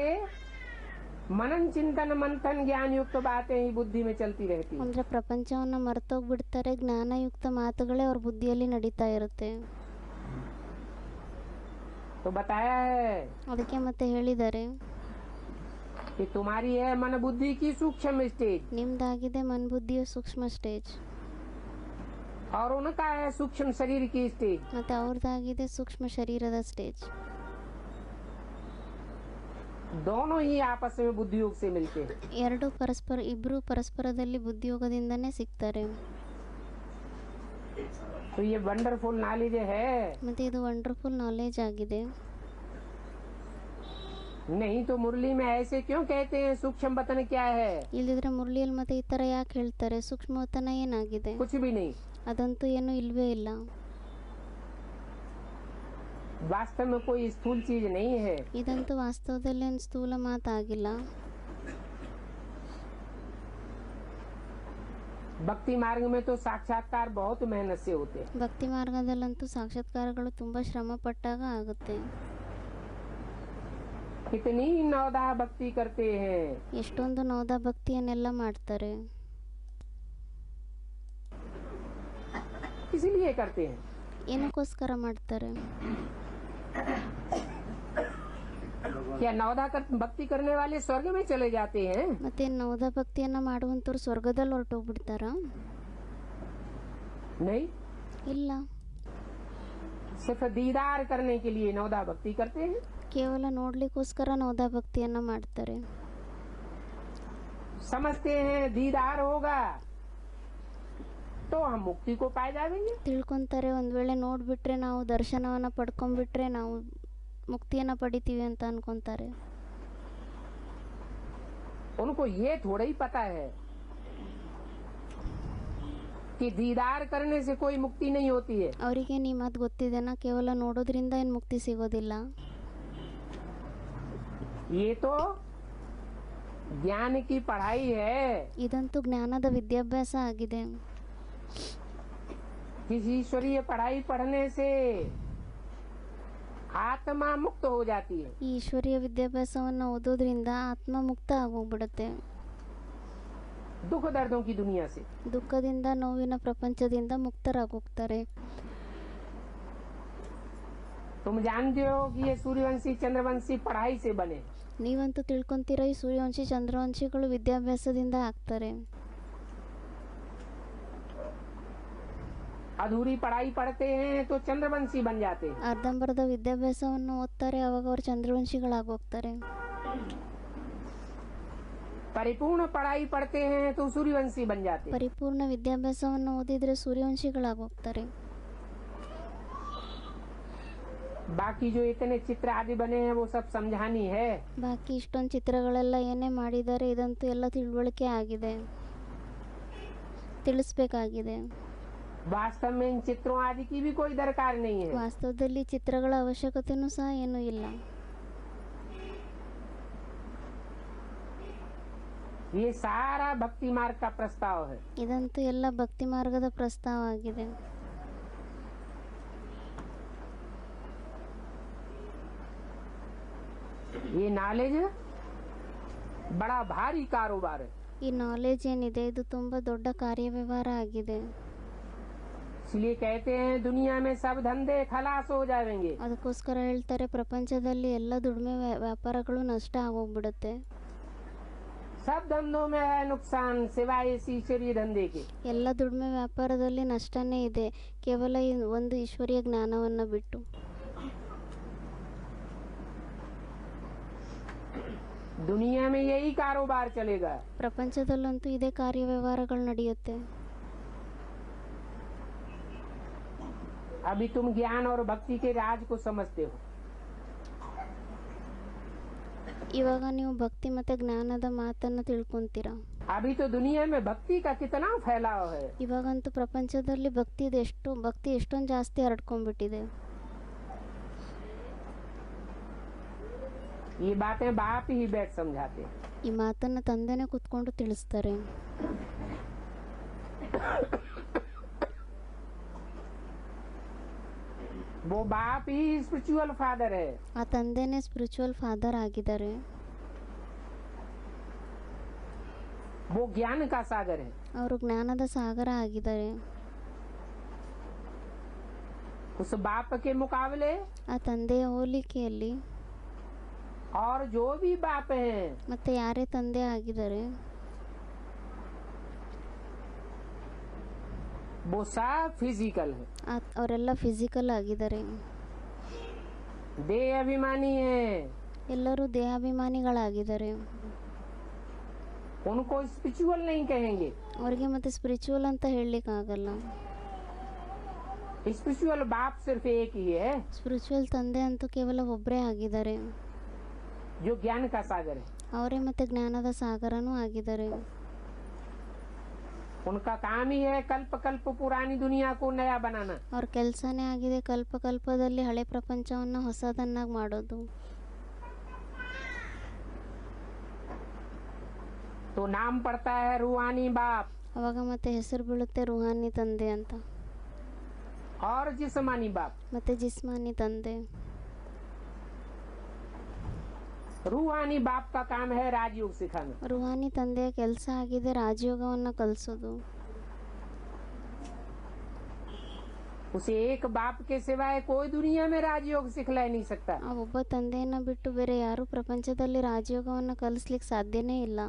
[SPEAKER 1] मनन चिंतन मंथन ज्ञान युक्त बातें ही बुद्धि में चलती रहती है।
[SPEAKER 2] ಅಂದ್ರೆ ಪ್ರಪಂಚವನ್ನ ಮರೆತೋಗ್ಬಿಡ್ತಾರೆ, ಜ್ಞಾನಯುಕ್ತ ಮಾತುಗಳೇ ಅವ್ರ ಬುದ್ಧಿಯಲ್ಲಿ ನಡೀತಾ ಇರುತ್ತೆ.
[SPEAKER 1] तो बताया है
[SPEAKER 2] ಅದಕ್ಕೆ ಮತ್ತೆ ಹೇಳಿದ್ದಾರೆ
[SPEAKER 1] कि तुम्हारी है मन बुद्धि की सूक्ष्म स्टेज,
[SPEAKER 2] ನಿಮ್ದಾಗಿದೆ ಮನ್ ಬುದ್ಧಿಯ ಸೂಕ್ಷ್ಮ ಸ್ಟೇಜ್,
[SPEAKER 1] और उनका है सूक्ष्म शरीर की स्टेज।
[SPEAKER 2] ಮತ್ತೆ ಅವ್ರದ್ದಾಗಿದೆ ಸೂಕ್ಷ್ಮ ಶರೀರದ ಸ್ಟೇಜ್.
[SPEAKER 1] दोनों ही आपस में बुद्धि योग से मिलते हैं।
[SPEAKER 2] ಎರಡು ಪರಸ್ಪರ ಇಬ್ರು ಪರಸ್ಪರದಲ್ಲಿ ಬುದ್ಧಿಯೋಗದಿಂದನೇ ಸಿಗ್ತಾರೆ.
[SPEAKER 1] तो ये वंडरफुल नॉलेज है।
[SPEAKER 2] ಮತ್ತೆ ಇದು ವಂಡರ್ಫುಲ್ ನಾಲೆಜ್ ಆಗಿದೆ.
[SPEAKER 1] नहीं तो मुरली में ऐसे क्यों कहते हैं सूक्ष्म वतन क्या है?
[SPEAKER 2] ಇಲ್ದಿದ್ರೆ ಮುರಳಿಯಲ್ಲಿ ಮತ್ತೆ ಈ ತರ ಯಾಕೆ ಹೇಳ್ತಾರೆ? ಸೂಕ್ಷ್ಮವತನ ಏನಾಗಿದೆ?
[SPEAKER 1] कुछ भी नहीं।
[SPEAKER 2] ಅದಂತೂ ಏನು ಇಲ್ವೇ ಇಲ್ಲ.
[SPEAKER 1] वास्तव में कोई स्थूल चीज नहीं है।
[SPEAKER 2] ಇದಂತೂ ವಾಸ್ತವದಲ್ಲಿ ಏನು ಸ್ಥೂಲ ಮಾತಾಗಿಲ್ಲ.
[SPEAKER 1] भक्ति मार्ग में तो साक्षात्कार बहुत मेहनत से होते हैं।
[SPEAKER 2] ಭಕ್ತಿ ಮಾರ್ಗದಲ್ಲಂತೂ ಸಾಕ್ಷಾತ್ಕಾರಗಳು ತುಂಬಾ ಶ್ರಮ ಪಟ್ಟಾಗ ಆಗುತ್ತೆ.
[SPEAKER 1] कितनी नवदा भक्ति करते हैं।
[SPEAKER 2] ಎಷ್ಟೊಂದು ನವದ ಭಕ್ತಿಯನ್ನೆಲ್ಲ ಮಾಡ್ತಾರೆ.
[SPEAKER 1] इसलिए करते हैं
[SPEAKER 2] ಏನಕ್ಕೋಸ್ಕರ ಮಾಡ್ತಾರೆ?
[SPEAKER 1] क्या नवदा भक्ति करने वाले स्वर्ग में चले जाते हैं?
[SPEAKER 2] ಮತ್ತೆ ನವದ ಭಕ್ತಿಯನ್ನ ಮಾಡುವಂತವ್ರು ಸ್ವರ್ಗದಲ್ಲಿ ಹೊರಟೋಗ್ಬಿಡ್ತಾರ?
[SPEAKER 1] नहीं,
[SPEAKER 2] ಇಲ್ಲ,
[SPEAKER 1] सिर्फ दीदार करने के लिए नवदा भक्ति करते हैं।
[SPEAKER 2] ಕೇವಲ ನೋಡ್ಲಿಕ್ಕೋಸ್ಕರ ನವದ ಭಕ್ತಿಯನ್ನ ಮಾಡ್ತಾರೆ.
[SPEAKER 1] समझते हैं दीदार होगा तो हम मुक्ति को पाए जाएंगे।
[SPEAKER 2] ತಿಳ್ಕೊಂತಾರೆ ಒಂದ್ ವೇಳೆ ನೋಡ್ಬಿಟ್ರೆ ನಾವು ದರ್ಶನವನ್ನ ಪಡ್ಕೊಂಡ್ಬಿಟ್ರೆ ನಾವು ಮುಕ್ತಿಯನ್ನ ಪಡಿತೀವಿ ಅಂತ ಅನ್ಕೊಂತಾರೆ.
[SPEAKER 1] उनको ये थोड़ा ही पता है कि दीदार करने से कोई मुक्ति नहीं होती है।
[SPEAKER 2] ಅವರಿಗೆ ಈ ಮಾತು ಗೊತ್ತಿದೆನಾ? ಕೇವಲ ನೋಡೋದ್ರಿಂದ ಏನ್ ಮುಕ್ತಿ ಸಿಗೋದಿಲ್ಲ.
[SPEAKER 1] ये तो ज्ञान की पढ़ाई है।
[SPEAKER 2] ಇದಂತೂ ಜ್ಞಾನದ ವಿದ್ಯಾಭ್ಯಾಸ ಆಗಿದೆ.
[SPEAKER 1] किसी ईश्वरीय पढ़ाई पढ़ने से आत्मा मुक्त हो जाती है।
[SPEAKER 2] ಈ ಈಶ್ವರೀಯ ವಿದ್ಯಾಭ್ಯಾಸವನ್ನ ಓದೋದ್ರಿಂದ ಆತ್ಮ ಮುಕ್ತ ಆಗೋಗ್ಬಿಡುತ್ತೆ.
[SPEAKER 1] दुख दर्दों की दुनिया से,
[SPEAKER 2] ದುಃಖದಿಂದ ನೋವಿನ ಪ್ರಪಂಚದಿಂದ ಮುಕ್ತರಾಗೋಗ್ತಾರೆ.
[SPEAKER 1] तुम जानते हो कि ये सूर्यवंशी चंद्रवंशी पढ़ाई से बने।
[SPEAKER 2] ನೀವಂತೂ ತಿಳ್ಕೊಂತೀರ ಈ ಸೂರ್ಯವಂಶಿ ಚಂದ್ರವಂಶಿಗಳು ವಿದ್ಯಾಭ್ಯಾಸದಿಂದ ಆಗ್ತಾರೆ.
[SPEAKER 1] अधूरी पढ़ाई पढ़ते हैं तो चंद्रवंशी बन जाते हैं।
[SPEAKER 2] ಅರ್ಧಂಬರ್ಧ ವಿದ್ಯಾಭ್ಯಾಸವನ್ನು ಓದ್ತಾರೆ, ಅವಾಗ ಅವ್ರು ಚಂದ್ರವಂಶಿಗಳಾಗೋಗ್ತಾರೆ.
[SPEAKER 1] परिपूर्ण पढ़ाई पढ़ते हैं तो सूर्यवंशी बन जाते हैं।
[SPEAKER 2] ಪರಿಪೂರ್ಣ ವಿದ್ಯಾಭ್ಯಾಸವನ್ನು ಓದಿದ್ರೆ ಸೂರ್ಯವಂಶಿಗಳಾಗೋಗ್ತಾರೆ.
[SPEAKER 1] बाकी जो इतने चित्र आदि बने हैं वो सब समझानी है।
[SPEAKER 2] ಬಾಕಿ ಇಷ್ಟೊಂದು ಚಿತ್ರಗಳೆಲ್ಲ ಏನೇ ಮಾಡಿದ್ದಾರೆ ಇದಂತೂ ಎಲ್ಲ ತಿಳುವಳಿಕೆ ಆಗಿದೆ, ತಿಳಿಸ್ಬೇಕಾಗಿದೆ.
[SPEAKER 1] वास्तव में इन चित्रों आदि की भी कोई दरकार नहीं है।
[SPEAKER 2] ವಾಸ್ತವದಲ್ಲಿ ಚಿತ್ರಗಳ ಅವಶ್ಯಕತೆನೂ ಸಹ ಏನೂ ಇಲ್ಲ.
[SPEAKER 1] ये सारा भक्ति मार्ग का प्रस्ताव है।
[SPEAKER 2] ಇದಂತೂ ಎಲ್ಲ ಭಕ್ತಿ ಮಾರ್ಗದ ಪ್ರಸ್ತಾವ ಆಗಿದೆ.
[SPEAKER 1] ये नॉलेज बड़ा भारी कारोबार है।
[SPEAKER 2] ಈ ನಾಲೆಜ್ ಏನಿದೆ ಇದು ತುಂಬಾ ದೊಡ್ಡ ಕಾರ್ಯವ್ಯವಹಾರ ಆಗಿದೆ.
[SPEAKER 1] इसलिए कहते हैं दुनिया में सब धंधे खलास हो जाएंगे।
[SPEAKER 2] ಅದಕ್ಕೋಸ್ಕರ ಹೇಳ್ತಾರೆ ಪ್ರಪಂಚದಲ್ಲಿ ಎಲ್ಲ ದುಡಿಮೆ ವ್ಯಾಪಾರಗಳು ನಷ್ಟ ಆಗೋಗ್ಬಿಡುತ್ತೆ.
[SPEAKER 1] सब धंधों में है नुकसान सिवाय इस ईश्वरीय धंधे के।
[SPEAKER 2] ಎಲ್ಲ ದುಡಿಮೆ ವ್ಯಾಪಾರದಲ್ಲಿ ನಷ್ಟನೇ ಇದೆ, ಕೇವಲ ಈ ಒಂದು ಈಶ್ವರೀಯ ಜ್ಞಾನವನ್ನ ಬಿಟ್ಟು.
[SPEAKER 1] दुनिया में यही कारोबार चलेगा।
[SPEAKER 2] ಪ್ರಪಂಚದಲ್ಲಂತೂ ಇದೇ ಕಾರ್ಯವ್ಯವಹಾರಗಳು ನಡೆಯುತ್ತೆ.
[SPEAKER 1] अभी तुम ज्ञान और भक्ति के राज को समझते हो।
[SPEAKER 2] ಇವಾಗ ನೀವು ಭಕ್ತಿ ಮತ್ತೆ ಜ್ಞಾನದ ಮಾತನ್ನ ತಿಳ್ಕೊಂತೀರಾ.
[SPEAKER 1] अभी तो दुनिया में भक्ति का कितना फैलाव है।
[SPEAKER 2] ಇವಾಗಂತೂ ಪ್ರಪಂಚದಲ್ಲಿ ಭಕ್ತಿ ಎಷ್ಟೊಂದು ಜಾಸ್ತಿ ಹರಡ್ಕೊಂಡ್ಬಿಟ್ಟಿದೆ.
[SPEAKER 1] ये बातें बाप ही बैठ समझाते हैं।
[SPEAKER 2] ಈ ಮಾತನ್ನ ತಂದೆನೇ ಕುತ್ಕೊಂಡು ತಿಳಿಸ್ತಾರೆ.
[SPEAKER 1] वो बाप ही स्पिरिचुअल फादर है।
[SPEAKER 2] ಆ ತಂದೆನೇ ಸ್ಪಿರಿಚುವಲ್ ಫಾದರ್ ಆಗಿದ್ದಾರೆ.
[SPEAKER 1] वो ज्ञान का सागर है।
[SPEAKER 2] ಅವರು ಜ್ಞಾನದ ಸಾಗರ ಆಗಿದ್ದಾರೆ.
[SPEAKER 1] उस बाप के मुकाबले
[SPEAKER 2] ಆ ತಂದೆಯ ಹೋಲಿಕೆಯಲ್ಲಿ
[SPEAKER 1] और जो भी बाप हैं
[SPEAKER 2] ಮತ್ತೆ ಯಾರೇ ತಂದೆ ಆಗಿದ್ದಾರೆ
[SPEAKER 1] वो सब फिजिकल है।
[SPEAKER 2] ಅವರೆಲ್ಲ ಫಿಸಿಕಲ್ ಆಗಿದ್ದಾರೆ.
[SPEAKER 1] देह अभिमानी है।
[SPEAKER 2] ಎಲ್ಲರೂ ದೇಹಾಭಿಮಾನಿಗಳಾಗಿದ್ದಾರೆ.
[SPEAKER 1] उनको स्पिरिचुअल नहीं कहेंगे।
[SPEAKER 2] ಅವ್ರಿಗೆ ಮತ್ತೆ ಸ್ಪಿರಿಚುವಲ್ ಅಂತ ಹೇಳಲಿಕ್ಕಾಗಲ್ಲ.
[SPEAKER 1] स्पिरिचुअल बाप सिर्फ एक ही है
[SPEAKER 2] ಸ್ಪಿರಿಚುವಲ್ ತಂದೆ ಅಂತೂ ಕೇವಲ ಒಬ್ಬರೇ ಆಗಿದ್ದಾರೆ,
[SPEAKER 1] जो ज्ञान का सागर है।
[SPEAKER 2] ಅವರೇ ಮತ್ತೆ ಜ್ಞಾನದ ಸಾಗರನೂ ಆಗಿದ್ದಾರೆ.
[SPEAKER 1] उनका काम ही है कल्प कल्प पुरानी दुनिया को नया बनाना।
[SPEAKER 2] ಅವ್ರ ಕೆಲಸನೇ ಆಗಿದೆ ಕಲ್ಪದಲ್ಲಿ ಹಳೆ ಪ್ರಪಂಚವನ್ನ ಹೊಸದನ್ನಾಗಿ ಮಾಡೋದು.
[SPEAKER 1] तो नाम पड़ता है रूहानी बाप
[SPEAKER 2] ಅವಾಗ ಮತ್ತೆ ಹೆಸರು ಬೀಳುತ್ತೆ ರುಹಾನಿ ತಂದೆ ಅಂತ,
[SPEAKER 1] और जिस्मानी बाप।
[SPEAKER 2] ಮತ್ತೆ ಜಿಸ್ಮಾನಿ ತಂದೆ.
[SPEAKER 1] रूहानी बाप का काम है राजयोग सिखाना।
[SPEAKER 2] ರುಹಾನಿ ತಂದೆಯ ಕೆಲಸ ಆಗಿದೆ ರಾಜಯೋಗವನ್ನ ಕಲಿಸೋದು.
[SPEAKER 1] उसे एक बाप के सिवाय कोई दुनिया में राजयोग सिखला नहीं सकता।
[SPEAKER 2] ಆ ಒಬ್ಬ ತಂದೆಯನ್ನ ಬಿಟ್ಟು ಬೇರೆ ಯಾರು ಪ್ರಪಂಚದಲ್ಲಿ ರಾಜಯೋಗವನ್ನ ಕಲಿಸ್ಲಿಕ್ಕೆ ಸಾಧ್ಯನೇ ಇಲ್ಲ.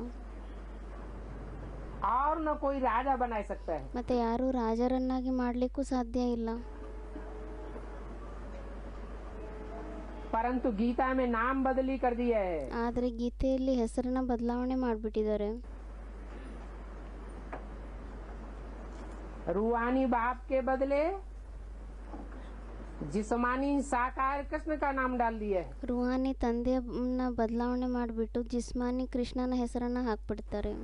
[SPEAKER 1] और न कोई राजा बना सकता है।
[SPEAKER 2] ಮತ್ತೆ ಯಾರು ರಾಜರನ್ನಾಗಿ ಮಾಡ್ಲಿಕ್ಕೂ ಸಾಧ್ಯ ಇಲ್ಲ.
[SPEAKER 1] परंतु गीता में नाम बदली कर दिया है।
[SPEAKER 2] ಆದ್ರೆ ಗೀತೆಯಲ್ಲಿ ಹೆಸರನ್ನ ಬದಲಾವಣೆ ಮಾಡ್ಬಿಟ್ಟಿದ್ದಾರೆ.
[SPEAKER 1] रूहानी बाप के बदले जिस्मानी साकार कृष्ण का नाम डाल दिया है।
[SPEAKER 2] ರುಹಾನಿ ತಂದೆಯನ್ನ ಬದಲಾವಣೆ ಮಾಡಿಬಿಟ್ಟು ಜಿಸ್ಮಾನಿ ಕೃಷ್ಣನ ಹೆಸರನ್ನ ಹಾಕ್ಬಿಡ್ತಾರೆ.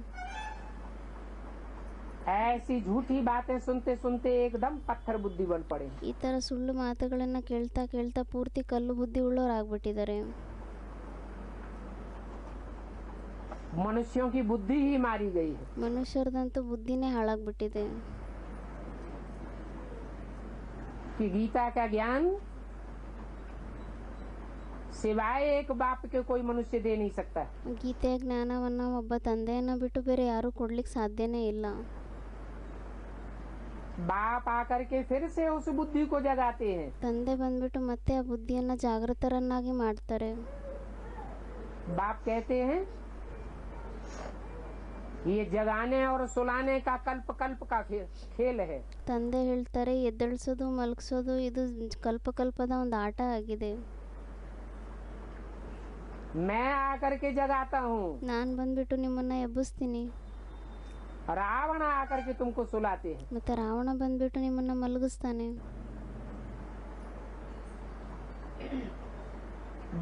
[SPEAKER 1] ऐसी झूठी बातें सुनते सुनते एकदम पत्थर बुद्धि बन पड़े।
[SPEAKER 2] ಈ ತರ ಸುಳ್ಳು ಮಾತುಗಳನ್ನ ಕೇಳ್ತಾ ಕೇಳ್ತಾ ಪೂರ್ತಿ ಕಲ್ಲು ಬುದ್ಧಿ ಉಳ್ಳೋರಾಗ್ಬಿಟ್ಟಿದ್ದಾರೆ.
[SPEAKER 1] मनुष्यों की बुद्धि ही मारी गई है।
[SPEAKER 2] ಮನುಷ್ಯರದಂತೂ ಬುದ್ಧಿನೇ ಹಾಳಾಗ್ಬಿಟ್ಟಿದೆ.
[SPEAKER 1] कि गीता का ज्ञान सिवाय एक बाप के कोई मनुष्य दे नहीं सकता।
[SPEAKER 2] ಗೀತೆಯ ಜ್ಞಾನವನ್ನ ಒಬ್ಬ ತಂದೆಯನ್ನ ಬಿಟ್ಟು ಬೇರೆ ಯಾರು ಕೊಡ್ಲಿಕ್ಕೆ ಸಾಧ್ಯನೇ ಇಲ್ಲ.
[SPEAKER 1] बाप आकर के फिर से उस बुद्धि को जगाते हैं।
[SPEAKER 2] ತಂದೆ ಬಂದ್ಬಿಟ್ಟು ಮತ್ತೆ ಆ ಬುದ್ಧಿಯನ್ನ ಜಾಗೃತರನ್ನಾಗಿ ಮಾಡ್ತಾರೆ.
[SPEAKER 1] बाप कहते हैं ये जगाने और सुलाने का कल्प कल्प का खेल है।
[SPEAKER 2] ತಂದೆ ಹೇಳ್ತಾರೆ ಎದ್ದೇಳಿಸೋದು ಮಲಗಿಸೋದು ಇದು ಕಲ್ಪಕಲ್ಪದ ಒಂದು ಆಟ ಆಗಿದೆ.
[SPEAKER 1] मैं आकर के जगाता हूँ,
[SPEAKER 2] ನಾನು ಬಂದ್ಬಿಟ್ಟು ನಿಮ್ಮನ್ನ ಎಬ್ಬಿಸ್ತೀನಿ,
[SPEAKER 1] रावण आकर के तुमको सुलाते हैं।
[SPEAKER 2] ಮತ್ತೆ ರಾವಣ ಬಂದ್ಬಿಟ್ಟು ನಿಮ್ಮನ್ನ ಮಲಗಿಸ್ತಾನೆ.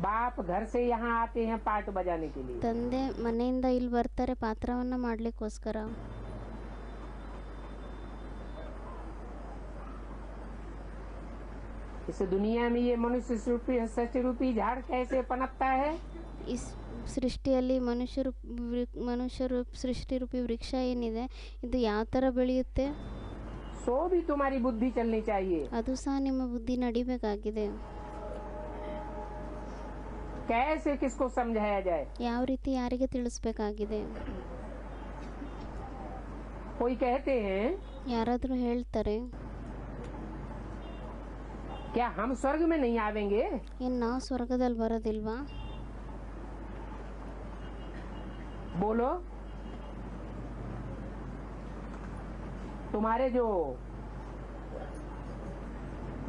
[SPEAKER 1] बाप घर से यहाँ आते हैं पाट बजाने के लिए,
[SPEAKER 2] ತಂದೆ ಮನೆಯಿಂದ ಇಲ್ಲಿ ಬರ್ತಾರೆ ಪಾತ್ರವನ್ನ ಮಾಡ್ಲಿಕ್ಕೋಸ್ಕರ.
[SPEAKER 1] इस दुनिया में ये मनुष्य सृष्टि रूपी झाड़ कैसे पनपता है?
[SPEAKER 2] ಈ ಸೃಷ್ಟಿಯಲ್ಲಿ ಮನುಷ್ಯರು ಸೃಷ್ಟಿ ರೂಪಿ ವೃಕ್ಷ ಏನಿದೆ ಇದು ಯಾವ ಥರ ಬೆಳೆಯುತ್ತೆ?
[SPEAKER 1] सो भी तुम्हारी बुद्धि चलनी चाहिए।
[SPEAKER 2] ಅದು ಸಹ ನಿಮ್ಮ ಬುದ್ಧಿ ನಡಿಬೇಕಾಗಿದೆ.
[SPEAKER 1] कैसे किसको समझाया जाए?
[SPEAKER 2] ಯಾವ ರೀತಿ ಯಾರಿಗೆ ತಿಳಿಸ್ಬೇಕಾಗಿದೆ?
[SPEAKER 1] कोई कहते हैं
[SPEAKER 2] ಯಾರಾದರೂ ಹೇಳ್ತಾರೆ
[SPEAKER 1] क्या हम स्वर्ग में नहीं आवेंगे?
[SPEAKER 2] ಏನು ನಾವು ಸ್ವರ್ಗದಲ್ಲಿ ಬರೋದಿಲ್ವಾ?
[SPEAKER 1] बोलो, तुम्हारे जो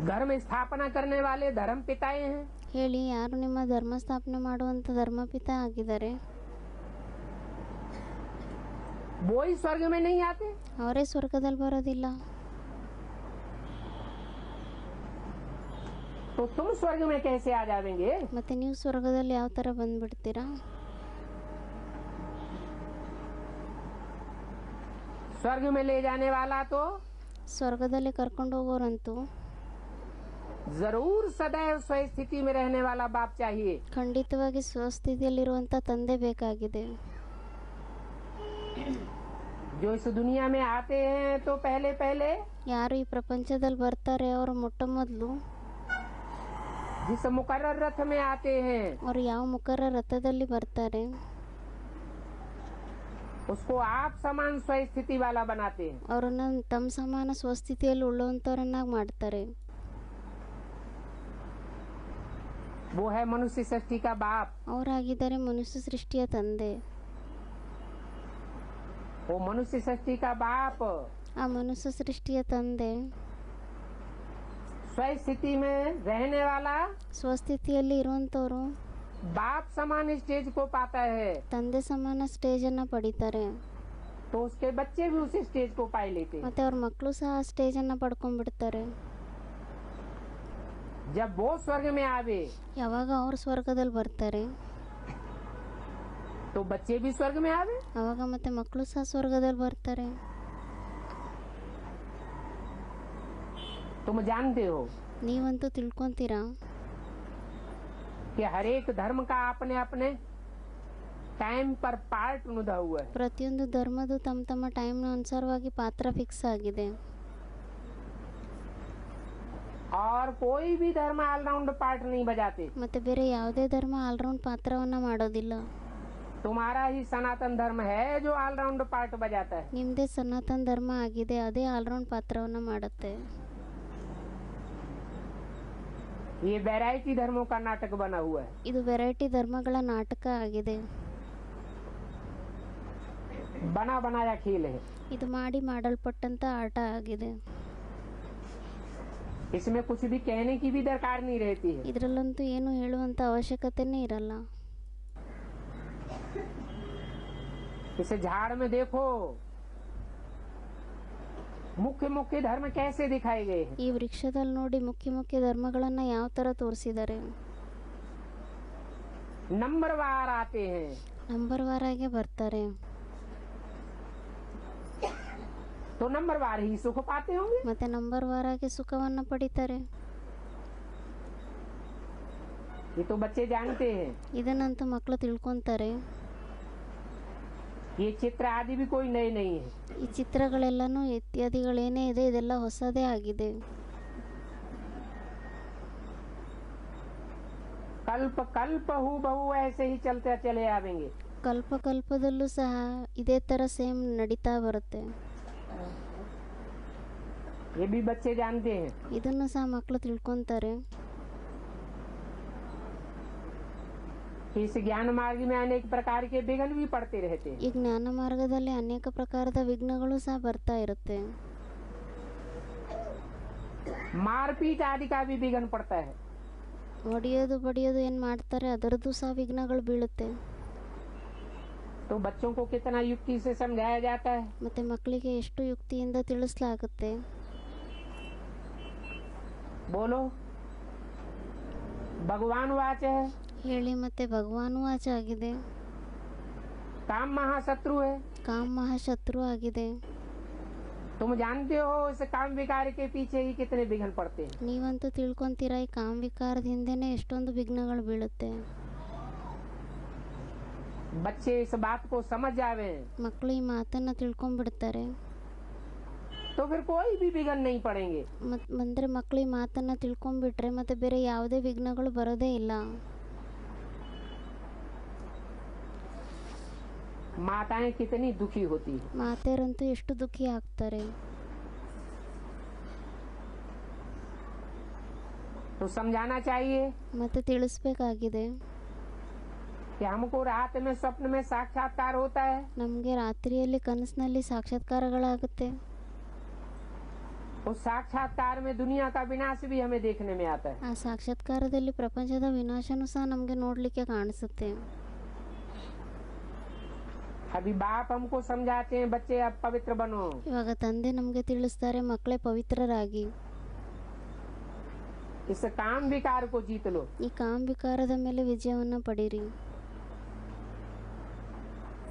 [SPEAKER 1] धर्म स्थापना करने वाले धर्म पिताएं हैं,
[SPEAKER 2] ಹೇಳಿ, ಯಾರು ನಿಮ್ಮ ಧರ್ಮ ಸ್ಥಾಪನೆ ಮಾಡುವಂಥ ಧರ್ಮಪಿತ ಆಗಿದ್ದಾರೆ
[SPEAKER 1] वो ही स्वर्ग में नहीं आते?
[SPEAKER 2] ಅವರೇ ಸ್ವರ್ಗದಲ್ಲಿ ಬರೋದಿಲ್ಲ.
[SPEAKER 1] तो तुम स्वर्ग में कैसे आ जावेंगे?
[SPEAKER 2] ಮತ್ತೆ ನೀವು ಸ್ವರ್ಗದಲ್ಲಿ ಯಾವ ಥರ ಬಂದ್ಬಿಡ್ತೀರಾ?
[SPEAKER 1] स्वर्ग में ले जाने वाला तो
[SPEAKER 2] ಸ್ವರ್ಗದಲ್ಲಿ ಕರ್ಕೊಂಡು ಹೋಗೋರಂತೂ
[SPEAKER 1] जरूर सदैव स्वस्थिति में रहने वाला बाप चाहिए।
[SPEAKER 2] ಖಂಡಿತವಾಗಿ ಸ್ವಸ್ಥಿತಿಯಲ್ಲಿರುವಂಥ ತಂದೆ ಬೇಕಾಗಿದೆ.
[SPEAKER 1] जो इस दुनिया में आते हैं तो पहले पहले
[SPEAKER 2] ಯಾರು ಈ ಪ್ರಪಂಚದಲ್ಲಿ ಬರ್ತಾರೆ ಅವರು ಮೊಟ್ಟ ಮೊದಲು
[SPEAKER 1] जिस मुकर्रर रथ में आते हैं
[SPEAKER 2] ಅವರು ಯಾವ ಮುಖರ ರಥದಲ್ಲಿ ಬರ್ತಾರೆ
[SPEAKER 1] उसको आप समान स्वस्थिति वाला बनाते हैं।
[SPEAKER 2] ಅವರನ್ನ ತಮ್ಮ ಸಮಾನ ಸ್ವಸ್ಥಿತಿಯಲ್ಲಿ ಉಳ್ಳಂಥವ್ರನ್ನಾಗಿ ಮಾಡ್ತಾರೆ.
[SPEAKER 1] वो है मनुष्य सृष्टि का बाप।
[SPEAKER 2] ಅವರಾಗಿದ್ದಾರೆ ಮನುಷ್ಯ ಸೃಷ್ಟಿಯ ತಂದೆ.
[SPEAKER 1] वो मनुष्य सृष्टि का बाप
[SPEAKER 2] ಆ ಮನುಷ್ಯ ಸೃಷ್ಟಿಯ ತಂದೆ
[SPEAKER 1] स्वस्थिति में रहने वाला
[SPEAKER 2] ಸ್ವಸ್ಥಿತಿಯಲ್ಲಿ ಇರುವಂಥವ್ರು
[SPEAKER 1] बाप समान स्टेज को पाता है
[SPEAKER 2] ತಂದೆ ಸಮಾನ ಸ್ಟೇಜನ್ನು ಪಡಿತಾರೆ.
[SPEAKER 1] तो उसके बच्चे भी उस स्टेज को पाई लेते हैं।
[SPEAKER 2] ಮತ್ತೆ ಅವ್ರ ಮಕ್ಕಳು ಸಹ ಆ ಸ್ಟೇಜನ್ನು ಪಡ್ಕೊಂಡ್ಬಿಡ್ತಾರೆ.
[SPEAKER 1] जब वो स्वर्ग में आवे
[SPEAKER 2] ಯಾವಾಗ ಅವ್ರು ಸ್ವರ್ಗದಲ್ಲಿ ಬರ್ತಾರೆ
[SPEAKER 1] तो बच्चे भी स्वर्ग में आवे।
[SPEAKER 2] ಅವಾಗ ಮತ್ತೆ ಮಕ್ಕಳು ಸಹ ಸ್ವರ್ಗದಲ್ಲಿ ಬರ್ತಾರೆ.
[SPEAKER 1] तुम जानते हो
[SPEAKER 2] ನೀವಂತೂ ತಿಳ್ಕೊಂತೀರಾ
[SPEAKER 1] कि हर एक धर्म का अपने अपने टाइम पर पार्ट नुदा हुआ है।
[SPEAKER 2] ಪ್ರತಿಯೊಂದು ಧರ್ಮದ ತಮ್ಮ ತಮ್ಮ ಟೈಮ್ನ ಅನುಸಾರವಾಗಿ ಪಾತ್ರ ಫಿಕ್ಸ್ ಆಗಿದೆ.
[SPEAKER 1] और कोई भी धर्म ऑलराउंड पार्ट नहीं बजाते।
[SPEAKER 2] ಮತ್ತೆ ಬೇರೆ ಯಾವುದೇ ಧರ್ಮ ಆಲ್ರೌಂಡ್ ಪಾತ್ರವನ್ನ ಮಾಡೋದಿಲ್ಲ.
[SPEAKER 1] तुम्हारा ही सनातन धर्म है जो ऑलराउंड पार्ट बजाता है।
[SPEAKER 2] ನಿಮ್ಮದೇ ಸನಾತನ ಧರ್ಮ ಆಗಿದೆ, ಅದೇ ಆಲ್ರೌಂಡ್ ಪಾತ್ರವನ್ನ ಮಾಡುತ್ತೆ.
[SPEAKER 1] ये वैरायटी धर्मों का नाटक बना हुआ है।
[SPEAKER 2] ಇದು ವೆರೈಟಿ ಧರ್ಮಗಳ ನಾಟಕ ಆಗಿದೆ.
[SPEAKER 1] बना बनाया खेल है।
[SPEAKER 2] ಇದು ಮಾಡಿ ಮಾಡಲ್ಪಟ್ಟಂತ ಆಟ ಆಗಿದೆ.
[SPEAKER 1] इसमें कुछ भी कहने की भी दरकार नहीं रहती है।
[SPEAKER 2] ಇದರಲ್ಲಂತೂ ಏನು ಹೇಳುವಂತ ಅವಶ್ಯಕತೆನೇ ಇರಲ್ಲ.
[SPEAKER 1] इसे झाड़ में देखो मुख्य मुख्य धर्म कैसे दिखाए गए हैं।
[SPEAKER 2] ಈ ವೃಕ್ಷದಲ್ಲಿ ನೋಡಿ ಮುಖ್ಯ ಮುಖ್ಯ ಧರ್ಮಗಳನ್ನ ಯಾವ ತರ ತೋರಿಸಿದ್ದಾರೆ.
[SPEAKER 1] नंबर वार आते हैं।
[SPEAKER 2] ನಂಬರ್ ವಾರಾಗೆ ಬರ್ತಾರೆ.
[SPEAKER 1] तो नंबर वार ही सुख पाते होंगे।
[SPEAKER 2] ಮತ್ತೆ ನಂಬರ್ ವಾರಾಗೆ ಸುಖವನ್ನ ಪಡಿತಾರೆ.
[SPEAKER 1] ये तो बच्चे जानते हैं।
[SPEAKER 2] ಇದನ್ನಂತೂ ಮಕ್ಕಳು ತಿಳ್ಕೊಂತಾರೆ.
[SPEAKER 1] ये चित्र आदि भी कोई नए नहीं है।
[SPEAKER 2] ಈ ಚಿತ್ರಗಳೆಲ್ಲನೂ ಇತ್ಯಾದಿಗಳೇನೇ ಇದೆ ಇದೆಲ್ಲ ಹೊಸದೇ ಆಗಿದೆ.
[SPEAKER 1] कल्प कल्प हु बहु ऐसे ही चलते चले आवेंगे।
[SPEAKER 2] ಕಲ್ಪ ಕಲ್ಪದಲ್ಲೂ ಸಹ ಇದೇ ತರ ಸೇಮ್ ನಡೀತಾ ಬರುತ್ತೆ.
[SPEAKER 1] ये भी बच्चे जानते हैं।
[SPEAKER 2] ಇದನ್ನು ಸಹ ಮಕ್ಕಳು ತಿಳ್ಕೊಂತಾರೆ.
[SPEAKER 1] इस ज्ञान मार्ग में अनेक प्रकार के विघ्न भी पड़ते रहते हैं।
[SPEAKER 2] ಈ ಜ್ಞಾನ ಮಾರ್ಗದಲ್ಲಿ ಅನೇಕ ಪ್ರಕಾರದ ವಿಘ್ನಗಳು ಸಹ ಬರ್ತಾ ಇರುತ್ತೆ.
[SPEAKER 1] मारपीट आदि का भी विघ्न पड़ता है।
[SPEAKER 2] ಹೊಡೆಯೋದು ಬಡಿಯೋದು ಏನು ಮಾಡ್ತಾರೆ ಅದರದ್ದು ಸಹ ವಿಘ್ನಗಳು ಬೀಳುತ್ತೆ.
[SPEAKER 1] तो बच्चों को कितना युक्ति से समझाया जाता है।
[SPEAKER 2] ಮತ್ತು ಮಕ್ಕಳಿಗೆ ಎಷ್ಟು ಯುಕ್ತಿಯಿಂದ ತಿಳಿಸಲಾಗುತ್ತೆ.
[SPEAKER 1] बोलो भगवान वाच है,
[SPEAKER 2] ಹೇಳಿ ಮತ್ತೆ ಭಗವಾನು ವಾಚ ಆಗಿದೆ.
[SPEAKER 1] काम महाशत्रु है।
[SPEAKER 2] ಕಾಮ್ ಮಹಾಶತ್ರು ಆಗಿದೆ.
[SPEAKER 1] तुम जानते हो इस काम विकार के पीछे ही कितने विघ्न पड़ते हैं।
[SPEAKER 2] ನೀವಂತೂ ತಿಳ್ಕೊಂತೀರಾ ಈ ಕಾಮ್ ವಿಕಾರದ ಹಿಂದೆನೇ ಎಷ್ಟೊಂದು ವಿಘ್ನಗಳು ಬೀಳುತ್ತೆ.
[SPEAKER 1] बच्चे इस बात को समझ जावे
[SPEAKER 2] ಮಕ್ಕಳು ಈ ಮಾತನ್ನ ತಿಳ್ಕೊಂಡ್ಬಿಡ್ತಾರೆ.
[SPEAKER 1] तो फिर कोई भी विघ्न नहीं पड़ेंगे।
[SPEAKER 2] ಅಂದರೆ ಮಕ್ಕಳು ಈ ಮಾತನ್ನ ತಿಳ್ಕೊಂಡ್ಬಿಟ್ರೆ ಮತ್ತೆ ಬೇರೆ ಯಾವುದೇ ವಿಘ್ನಗಳು ಬರೋದೇ ಇಲ್ಲ.
[SPEAKER 1] माताएं कितनी दुखी होती है।
[SPEAKER 2] ಮಾತೆಯರಂತೂ ಎಷ್ಟು ದುಃಖಿ ಆಗ್ತಾರೆ.
[SPEAKER 1] तो समझाना चाहिए
[SPEAKER 2] ಮತ್ತೆ ತಿಳಿಸ್ಬೇಕಾಗಿದೆ.
[SPEAKER 1] कि हमको रात में स्वप्न में साक्षात्कार होता है।
[SPEAKER 2] ನಮಗೆ ರಾತ್ರಿಯಲ್ಲಿ ಕನಸಿನಲ್ಲಿ ಸಾಕ್ಷಾತ್ಕಾರಗಳಾಗುತ್ತೆ.
[SPEAKER 1] उस साक्षात्कार में दुनिया का विनाश भी हमें देखने में आता है।
[SPEAKER 2] ಆ ಸಾಕ್ಷಾತ್ಕಾರದಲ್ಲಿ ಪ್ರಪಂಚದ ವಿನಾಶನೂ ಸಹ ನಮಗೆ ನೋಡಲಿಕ್ಕೆ ಕಾಣಿಸುತ್ತೆ.
[SPEAKER 1] अभी बाप हमको समझाते हैं बच्चे अब पवित्र बनो।
[SPEAKER 2] ಇವಾಗ ತಂದೆ ನಮಗೆ ತಿಳಿಸ್ತಾರೆ ಮಕ್ಕಳೇ ಪವಿತ್ರರಾಗಿ.
[SPEAKER 1] इस काम विकार को जीत लो।
[SPEAKER 2] ಈ ಕಾಮ್ ವಿಕಾರದ ಮೇಲೆ ವಿಜಯವನ್ನ ಪಡೀರಿ.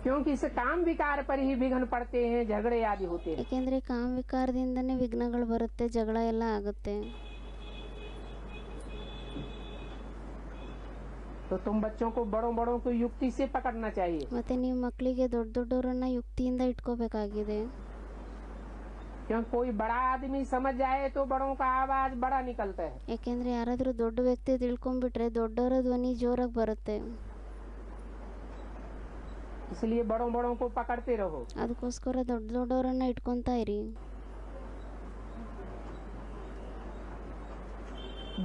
[SPEAKER 1] क्योंकि इस काम विकार पर ही विघ्न पड़ते हैं, झगड़े आदि होते हैं।
[SPEAKER 2] ಯಾಕೆಂದ್ರೆ ಕಾಮ್ ವಿಕಾರದಿಂದನೇ ವಿಘ್ನಗಳು ಬರುತ್ತೆ, ಜಗಳ ಎಲ್ಲ ಆಗುತ್ತೆ.
[SPEAKER 1] तो तुम बच्चों को बड़ों बड़ों को युक्ति से पकड़ना चाहिए।
[SPEAKER 2] ಮತ್ತೆ ನೀವು ಮಕ್ಕಳಿಗೆ ದೊಡ್ಡ ದೊಡ್ಡವರನ್ನ ಯುಕ್ತಿಯಿಂದ ಇಟ್ಕೋಬೇಕಾಗಿದೆ.
[SPEAKER 1] क्योंकि कोई बड़ा आदमी समझ जाए तो बड़ों का आवाज बड़ा निकलता है।
[SPEAKER 2] ಯಾಕೆಂದ್ರೆ ಯಾರಾದ್ರೂ ದೊಡ್ಡ ವ್ಯಕ್ತಿ ತಿಳ್ಕೊಂಡ್ಬಿಟ್ರೆ ದೊಡ್ಡವರ ಧ್ವನಿ ಜೋರಾಗಿ ಬರುತ್ತೆ.
[SPEAKER 1] इसलिए बड़ों बड़ों को पकड़ते रहो।
[SPEAKER 2] ಅದಕ್ಕೋಸ್ಕರ ದೊಡ್ಡ ದೊಡ್ಡವರನ್ನ ಇಟ್ಕೊಂತಾ ಇರಿ.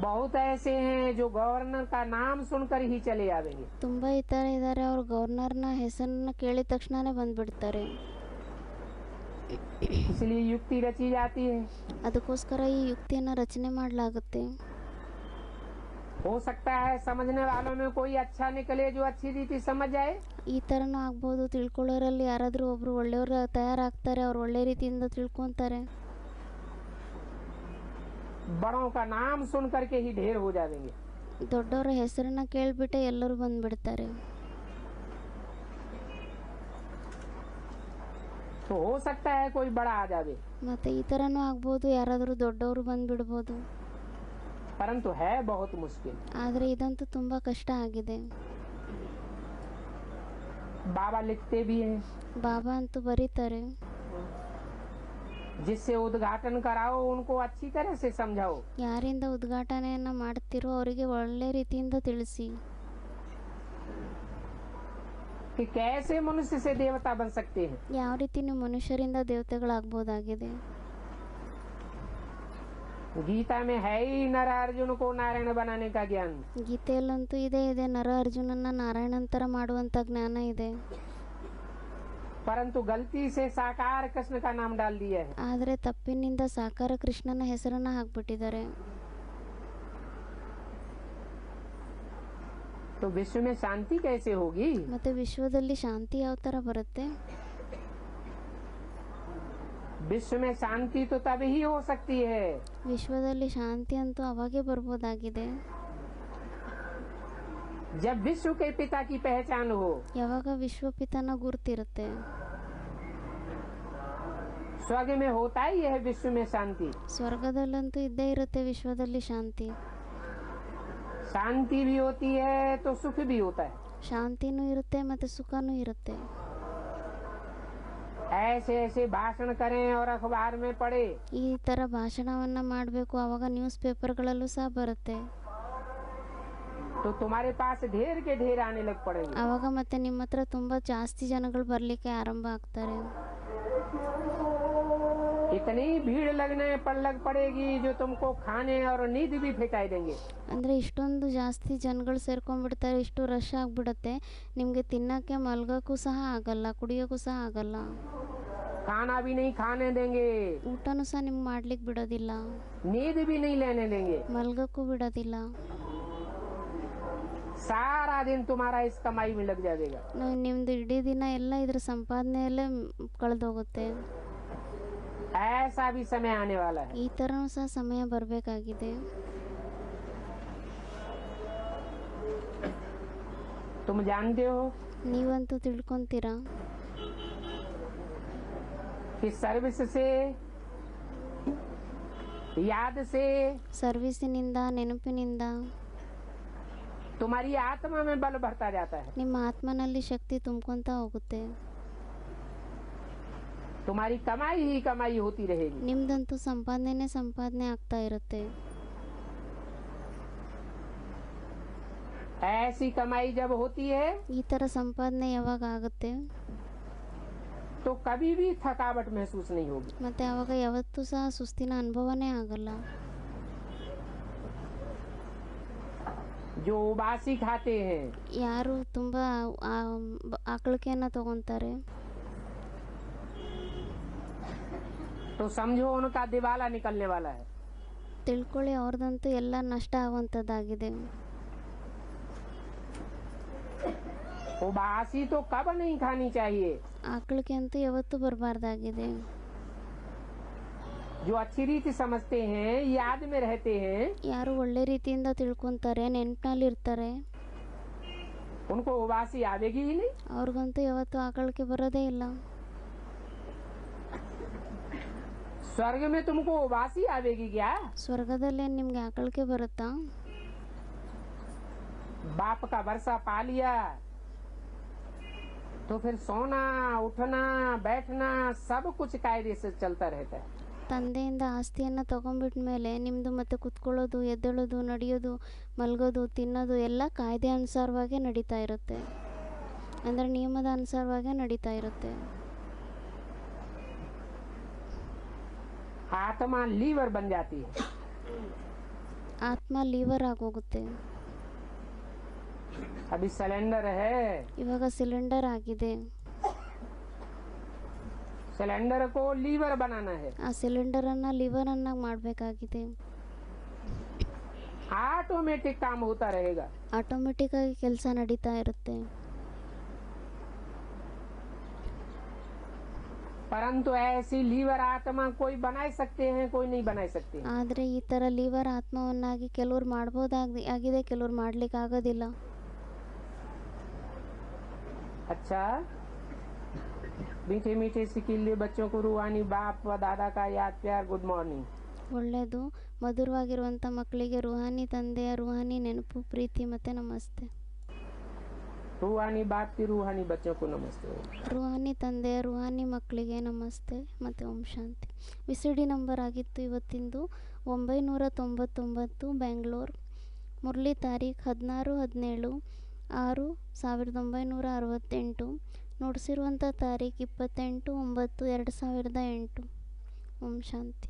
[SPEAKER 1] बहुत ऐसे हैं जो गवर्नर का नाम सुनकर ही चले आवेंगे।
[SPEAKER 2] ತುಂಬಾ ಈ ತರ ಇದ್ದಾರೆ, ಅವ್ರು ಗವರ್ನರ್ನ ಹೆಸರನ್ನ ಕೇಳಿದ ತಕ್ಷಣನೇ ಬಂದ್ಬಿಡ್ತಾರೆ.
[SPEAKER 1] इसलिए युक्ति रची जाती है।
[SPEAKER 2] ಅದಕ್ಕೋಸ್ಕರ ಈ ಯುಕ್ತಿಯನ್ನ ರಚನೆ ಮಾಡಲಾಗುತ್ತೆ.
[SPEAKER 1] हो सकता है समझने वालों में कोई अच्छा निकले जो अच्छी रीति समझ जाए।
[SPEAKER 2] ಈ ಥರನೂ ಆಗ್ಬೋದು, ತಿಳ್ಕೊಳ್ಳೋರಲ್ಲಿ ಯಾರಾದರೂ ಒಬ್ರು ಒಳ್ಳೆಯವರು ತಯಾರಾಗ್ತಾರೆ, ಅವ್ರು ಒಳ್ಳೆ ರೀತಿಯಿಂದ ತಿಳ್ಕೊತಾರೆ.
[SPEAKER 1] बड़ों का नाम सुन करके ही ढेर हो जाएंगे।
[SPEAKER 2] ದೊಡ್ಡವರ ಹೆಸರನ್ನ ಕೇಳ್ಬಿಟ್ಟೆ ಎಲ್ಲರೂ ಬಂದ್ಬಿಡ್ತಾರೆ.
[SPEAKER 1] तो हो सकता है कोई बड़ा आ जावे,
[SPEAKER 2] ಮತ್ತೆ ಈ ಥರನೂ ಆಗ್ಬೋದು, ಯಾರಾದರೂ ದೊಡ್ಡವರು ಬಂದ್ಬಿಡ್ಬೋದು.
[SPEAKER 1] परंतु है बहुत मुश्किल।
[SPEAKER 2] ಆದರೆ ಇದಂತೂ ತುಂಬ ಕಷ್ಟ ಆಗಿದೆ.
[SPEAKER 1] बाबा लिखते भी हैं,
[SPEAKER 2] ಬಾಬಾ ಅಂತೂ ಬರೀತಾರೆ,
[SPEAKER 1] जिससे उद्घाटन कराओ उनको अच्छी तरह से समझाओ।
[SPEAKER 2] ಯಾರಿಂದ ಉದ್ಘಾಟನೆಯನ್ನ ಮಾಡ್ತಿರೋ ಅವರಿಗೆ ಒಳ್ಳೆ ರೀತಿಯಿಂದ ತಿಳಿಸಿ.
[SPEAKER 1] कि कैसे मनुष्य से देवता बन सकते हैं।
[SPEAKER 2] ಯಾವ ರೀತಿ ನೀವು ಮನುಷ್ಯರಿಂದ ದೇವತೆಗಳಾಗ್ಬೋದಾಗಿದೆ.
[SPEAKER 1] गीता में है ही नर अर्जुन को नारायण बनाने का ज्ञान।
[SPEAKER 2] ಗೀತೆಯಲ್ಲಂತೂ ಇದೆ ನರ ಅರ್ಜುನನ್ನ ನಾರಾಯಣನ್ ತರ ಮಾಡುವಂತ ಜ್ಞಾನ ಇದೆ.
[SPEAKER 1] परंतु गलती से साकार कृष्ण का नाम डाल दिया है।
[SPEAKER 2] ಆದರೆ ತಪ್ಪಿನಿಂದ ಸಾಕಾರ ಕೃಷ್ಣನ ಹೆಸರನ್ನ ಹಾಕ್ಬಿಟ್ಟಿದ್ದಾರೆ.
[SPEAKER 1] तो विश्व में शांति कैसे होगी।
[SPEAKER 2] ಮತ್ತೆ ವಿಶ್ವದಲ್ಲಿ ಶಾಂತಿ ಯಾವ ತರ ಬರುತ್ತೆ.
[SPEAKER 1] विश्व में शांति तो तभी ही हो सकती है
[SPEAKER 2] ವಿಶ್ವದಲ್ಲಿ ಶಾಂತಿ ಅಂತೂ ಅವಾಗೇ ಬರ್ಬೋದಾಗಿದೆ
[SPEAKER 1] जब विश्व के पिता की पहचान हो।
[SPEAKER 2] ಯಾವಾಗ ವಿಶ್ವಪಿತನ ಗುರುತಿರುತ್ತೆ.
[SPEAKER 1] स्वर्ग में होता ही है विश्व में शांति।
[SPEAKER 2] ಸ್ವರ್ಗದಲ್ಲಂತೂ ಇದ್ದೇ ಇರುತ್ತೆ ವಿಶ್ವದಲ್ಲಿ ಶಾಂತಿ.
[SPEAKER 1] शांति भी होती है तो सुख भी होता है।
[SPEAKER 2] ಶಾಂತಿನೂ ಇರುತ್ತೆ ಮತ್ತೆ ಸುಖನೂ ಇರುತ್ತೆ.
[SPEAKER 1] ऐसे ऐसे भाषण करें और अखबार में पढ़े
[SPEAKER 2] ಈ ತರ ಭಾಷಣವನ್ನ ಮಾಡಬೇಕು, ಅವಾಗ ನ್ಯೂಸ್ ಪೇಪರ್ಗಳಲ್ಲೂ ಸಹ ಬರುತ್ತೆ.
[SPEAKER 1] तो तुम्हारे पास ढेर के ढेर आने लग पड़ेंगे।
[SPEAKER 2] ಅವಾಗ ಮತ್ತೆ ನಿಮ್ಮ ಹತ್ರ ತುಂಬಾ ಜಾಸ್ತಿ ಜನಗಳು ಬರ್ಲಿಕ್ಕೆ ಆರಂಭ ಆಗ್ತಾರೆ.
[SPEAKER 1] ये इतनी भीड़ लगने लग पड़ेगी जो तुमको खाने और नींद भी फिटाई देंगे।
[SPEAKER 2] ಅಂದರೆ ಇಷ್ಟೊಂದು ಜಾಸ್ತಿ ಜನಗಳು ಸೇರ್ಕೊಂಡ್ಬಿಡ್ತಾರೆ, ಇಷ್ಟು ರಶ್ ಆಗಿಬಿಡುತ್ತೆ, ನಿಮಗೆ ತಿನ್ನೋಕ್ಕೆ ಮಲ್ಗೋಕ್ಕೂ ಸಹ ಆಗಲ್ಲ, ಕುಡಿಯೋಕ್ಕೂ ಸಹ ಆಗಲ್ಲ,
[SPEAKER 1] खाना भी नहीं खाने देंगे,
[SPEAKER 2] ಊಟನೂ ಸಹ ನಿಮ್ಗೆ ಮಾಡ್ಲಿಕ್ಕೆ ಬಿಡೋದಿಲ್ಲ,
[SPEAKER 1] नींद भी नहीं लेने देंगे।
[SPEAKER 2] ಮಲ್ಗೋಕ್ಕೂ ಬಿಡೋದಿಲ್ಲ,
[SPEAKER 1] सारा दिन तुम्हारा इस कमाई में लग जाएगा।
[SPEAKER 2] ನಿಮ್ಮದು ಇಡೀ ದಿನ ಎಲ್ಲ ಇದ್ರ ಸಂಪಾದನೆಯಲ್ಲೇ ಕಳೆದೋಗುತ್ತೆ।
[SPEAKER 1] ऐसा भी समय आने वाला है।
[SPEAKER 2] ಈ ಥರನೂ ಸಹ ಸಮಯ ಬರಬೇಕಾಗಿದೆ।
[SPEAKER 1] तुम जानते हो
[SPEAKER 2] ನೀವಂತೂ ತಿಳ್ಕೊತೀರಾ
[SPEAKER 1] कि सर्विस से, याद से
[SPEAKER 2] ಸರ್ವಿಸಿನಿಂದ, ನೆನಪಿನಿಂದ
[SPEAKER 1] तुम्हारी आत्मा में बल बढ़ता जाता है।
[SPEAKER 2] ನಿಮ್ಮ ಆತ್ಮನಲ್ಲಿ ಶಕ್ತಿ ತುಂಬ್ಕೊತಾ ಹೋಗುತ್ತೆ।
[SPEAKER 1] तुम्हारी कमाई ही कमाई होती रहेगी।
[SPEAKER 2] ನಿಮ್ದಂತೂ ಸಂಪಾದನೆ ಆಗ್ತಾ ಇರುತ್ತೆ।
[SPEAKER 1] ऐसी कमाई जब होती है
[SPEAKER 2] ಈ ಥರ ಸಂಪಾದನೆ ಯಾವಾಗ ಆಗುತ್ತೆ
[SPEAKER 1] तो कभी भी थकावट महसूस नहीं होगी।
[SPEAKER 2] ಮತ್ತೆ ಆವಾಗ ಯಾವತ್ತೂ ಸಹ ಸುಸ್ತಿನ ಅನುಭವನೇ ಆಗಲ್ಲ।
[SPEAKER 1] जो उबासी खाते हैं,
[SPEAKER 2] ಯಾರು ತುಂಬ ಆಕಳಿಕೆಯನ್ನು ತಗೊತಾರೆ
[SPEAKER 1] तो समझो उनका दिवाला निकलने वाला है।
[SPEAKER 2] ತಿಳ್ಕೊಳ್ಳಿ, ಅವ್ರದಂತೂ ಎಲ್ಲ ನಷ್ಟ ಆಗುವಂಥದ್ದಾಗಿದೆ।
[SPEAKER 1] उबासी तो कब नहीं खानी चाहिए।
[SPEAKER 2] ಆಕಳಿಕೆ ಅಂತೂ ಯಾವತ್ತೂ ಬರಬಾರ್ದಾಗಿದೆ।
[SPEAKER 1] जो अच्छी रीति समझते हैं, याद में रहते हैं,
[SPEAKER 2] ಯಾರು ಒಳ್ಳೆ ರೀತಿಯಿಂದ ತಿಳ್ಕೊತಾರೆ, ನೆನಪಿನಲ್ಲಿ ಇರ್ತಾರೆ,
[SPEAKER 1] उनको उबासी आवेगी ही नहीं।
[SPEAKER 2] ಅವ್ರಿಗಂತೂ ಯಾವತ್ತೂ ಆಕಳಿಕೆ ಬರೋದೇ ಇಲ್ಲ।
[SPEAKER 1] स्वर्ग में तुमको उबासी आवेगी क्या?
[SPEAKER 2] ಸ್ವರ್ಗದಲ್ಲೇ ನಿಮ್ಗೆ ಆಕಳಿಕೆ ಬರುತ್ತಾ?
[SPEAKER 1] बाप का वर्षा पा लिया तो फिर सोना, उठना, बैठना सब कुछ कायदे से चलता रहता है।
[SPEAKER 2] ತಂದೆಯಿಂದ ಆಸ್ತಿಯನ್ನು ತಗೊಂಡ್ಬಿಟ್ಟ ಮೇಲೆ ನಿಮ್ಮದು ಮತ್ತೆ ಕುತ್ಕೊಳ್ಳೋದು, ಎದ್ದೇಳೋದು, ನಡೆಯೋದು, ಮಲಗೋದು, ತಿನ್ನೋದು ಎಲ್ಲ ಕಾಯ್ದೆ ಅನುಸಾರವಾಗೇ ನಡೀತಾ ಇರುತ್ತೆ, ಅಂದರೆ ನಿಯಮದ ಅನುಸಾರವಾಗೇ ನಡೀತಾ ಇರುತ್ತೆ।
[SPEAKER 1] आत्मा लीवर बन जाती है।
[SPEAKER 2] ಆತ್ಮ ಲೀವರ್ ಆಗೋಗುತ್ತೆ।
[SPEAKER 1] अभी सिलेंडर है,
[SPEAKER 2] ಇವಾಗ ಸಿಲಿಂಡರ್ ಆಗಿದೆ,
[SPEAKER 1] सिलेंडर को लीवर बनाना है।
[SPEAKER 2] ಆ ಸಿಲಿಂಡರನ್ನು ಲಿವರನ್ನಾಗಿ ಮಾಡಬೇಕಾಗಿದೆ।
[SPEAKER 1] ऑटोमेटिक काम होता रहेगा।
[SPEAKER 2] ಆಟೋಮೆಟಿಕ್ ಆಗಿ ಕೆಲಸ ನಡೀತಾ ಇರುತ್ತೆ।
[SPEAKER 1] परंतु ऐसी लीवर आत्मा कोई बना सकते हैं, कोई नहीं बना सकते हैं।
[SPEAKER 2] ಆದರೆ ಈ ಥರ ಲಿವರ್ ಆತ್ಮವನ್ನಾಗಿ ಕೆಲವ್ರು ಮಾಡ್ಬೋದಾಗಿದೆ, ಕೆಲವ್ರು ಮಾಡ್ಲಿಕ್ಕೆ ಆಗೋದಿಲ್ಲ।
[SPEAKER 1] अच्छा, मीठे मीठे सिकीले बच्चों को रूहानी बाप व दादा का याद प्यार गुड मॉर्निंग।
[SPEAKER 2] ಒಳ್ಳೆಯದು, ಮಧುರವಾಗಿರುವಂಥ ಮಕ್ಕಳಿಗೆ ರುಹಾನಿ ತಂದೆಯ ರುಹಾನಿ ನೆನಪು, ಪ್ರೀತಿ ಮತ್ತು ನಮಸ್ತೆ।
[SPEAKER 1] रूहानी बाप की रूहानी बच्चों को नमस्ते।
[SPEAKER 2] ರುಹಾನಿ ತಂದೆಯ ರುಹಾನಿ ಮಕ್ಕಳಿಗೆ ನಮಸ್ತೆ ಮತ್ತು ಓಂ ಶಾಂತಿ। ವಿಸಿಡಿ ನಂಬರ್ ಆಗಿತ್ತು ಇವತ್ತಿಂದು 999 ಬೆಂಗಳೂರು, ಮುರಳಿ ತಾರೀಖು 16-17-6-1968, ನೋಡಿಸಿರುವಂಥ ತಾರೀಖು 28-9-2008। ಓಂ ಶಾಂತಿ।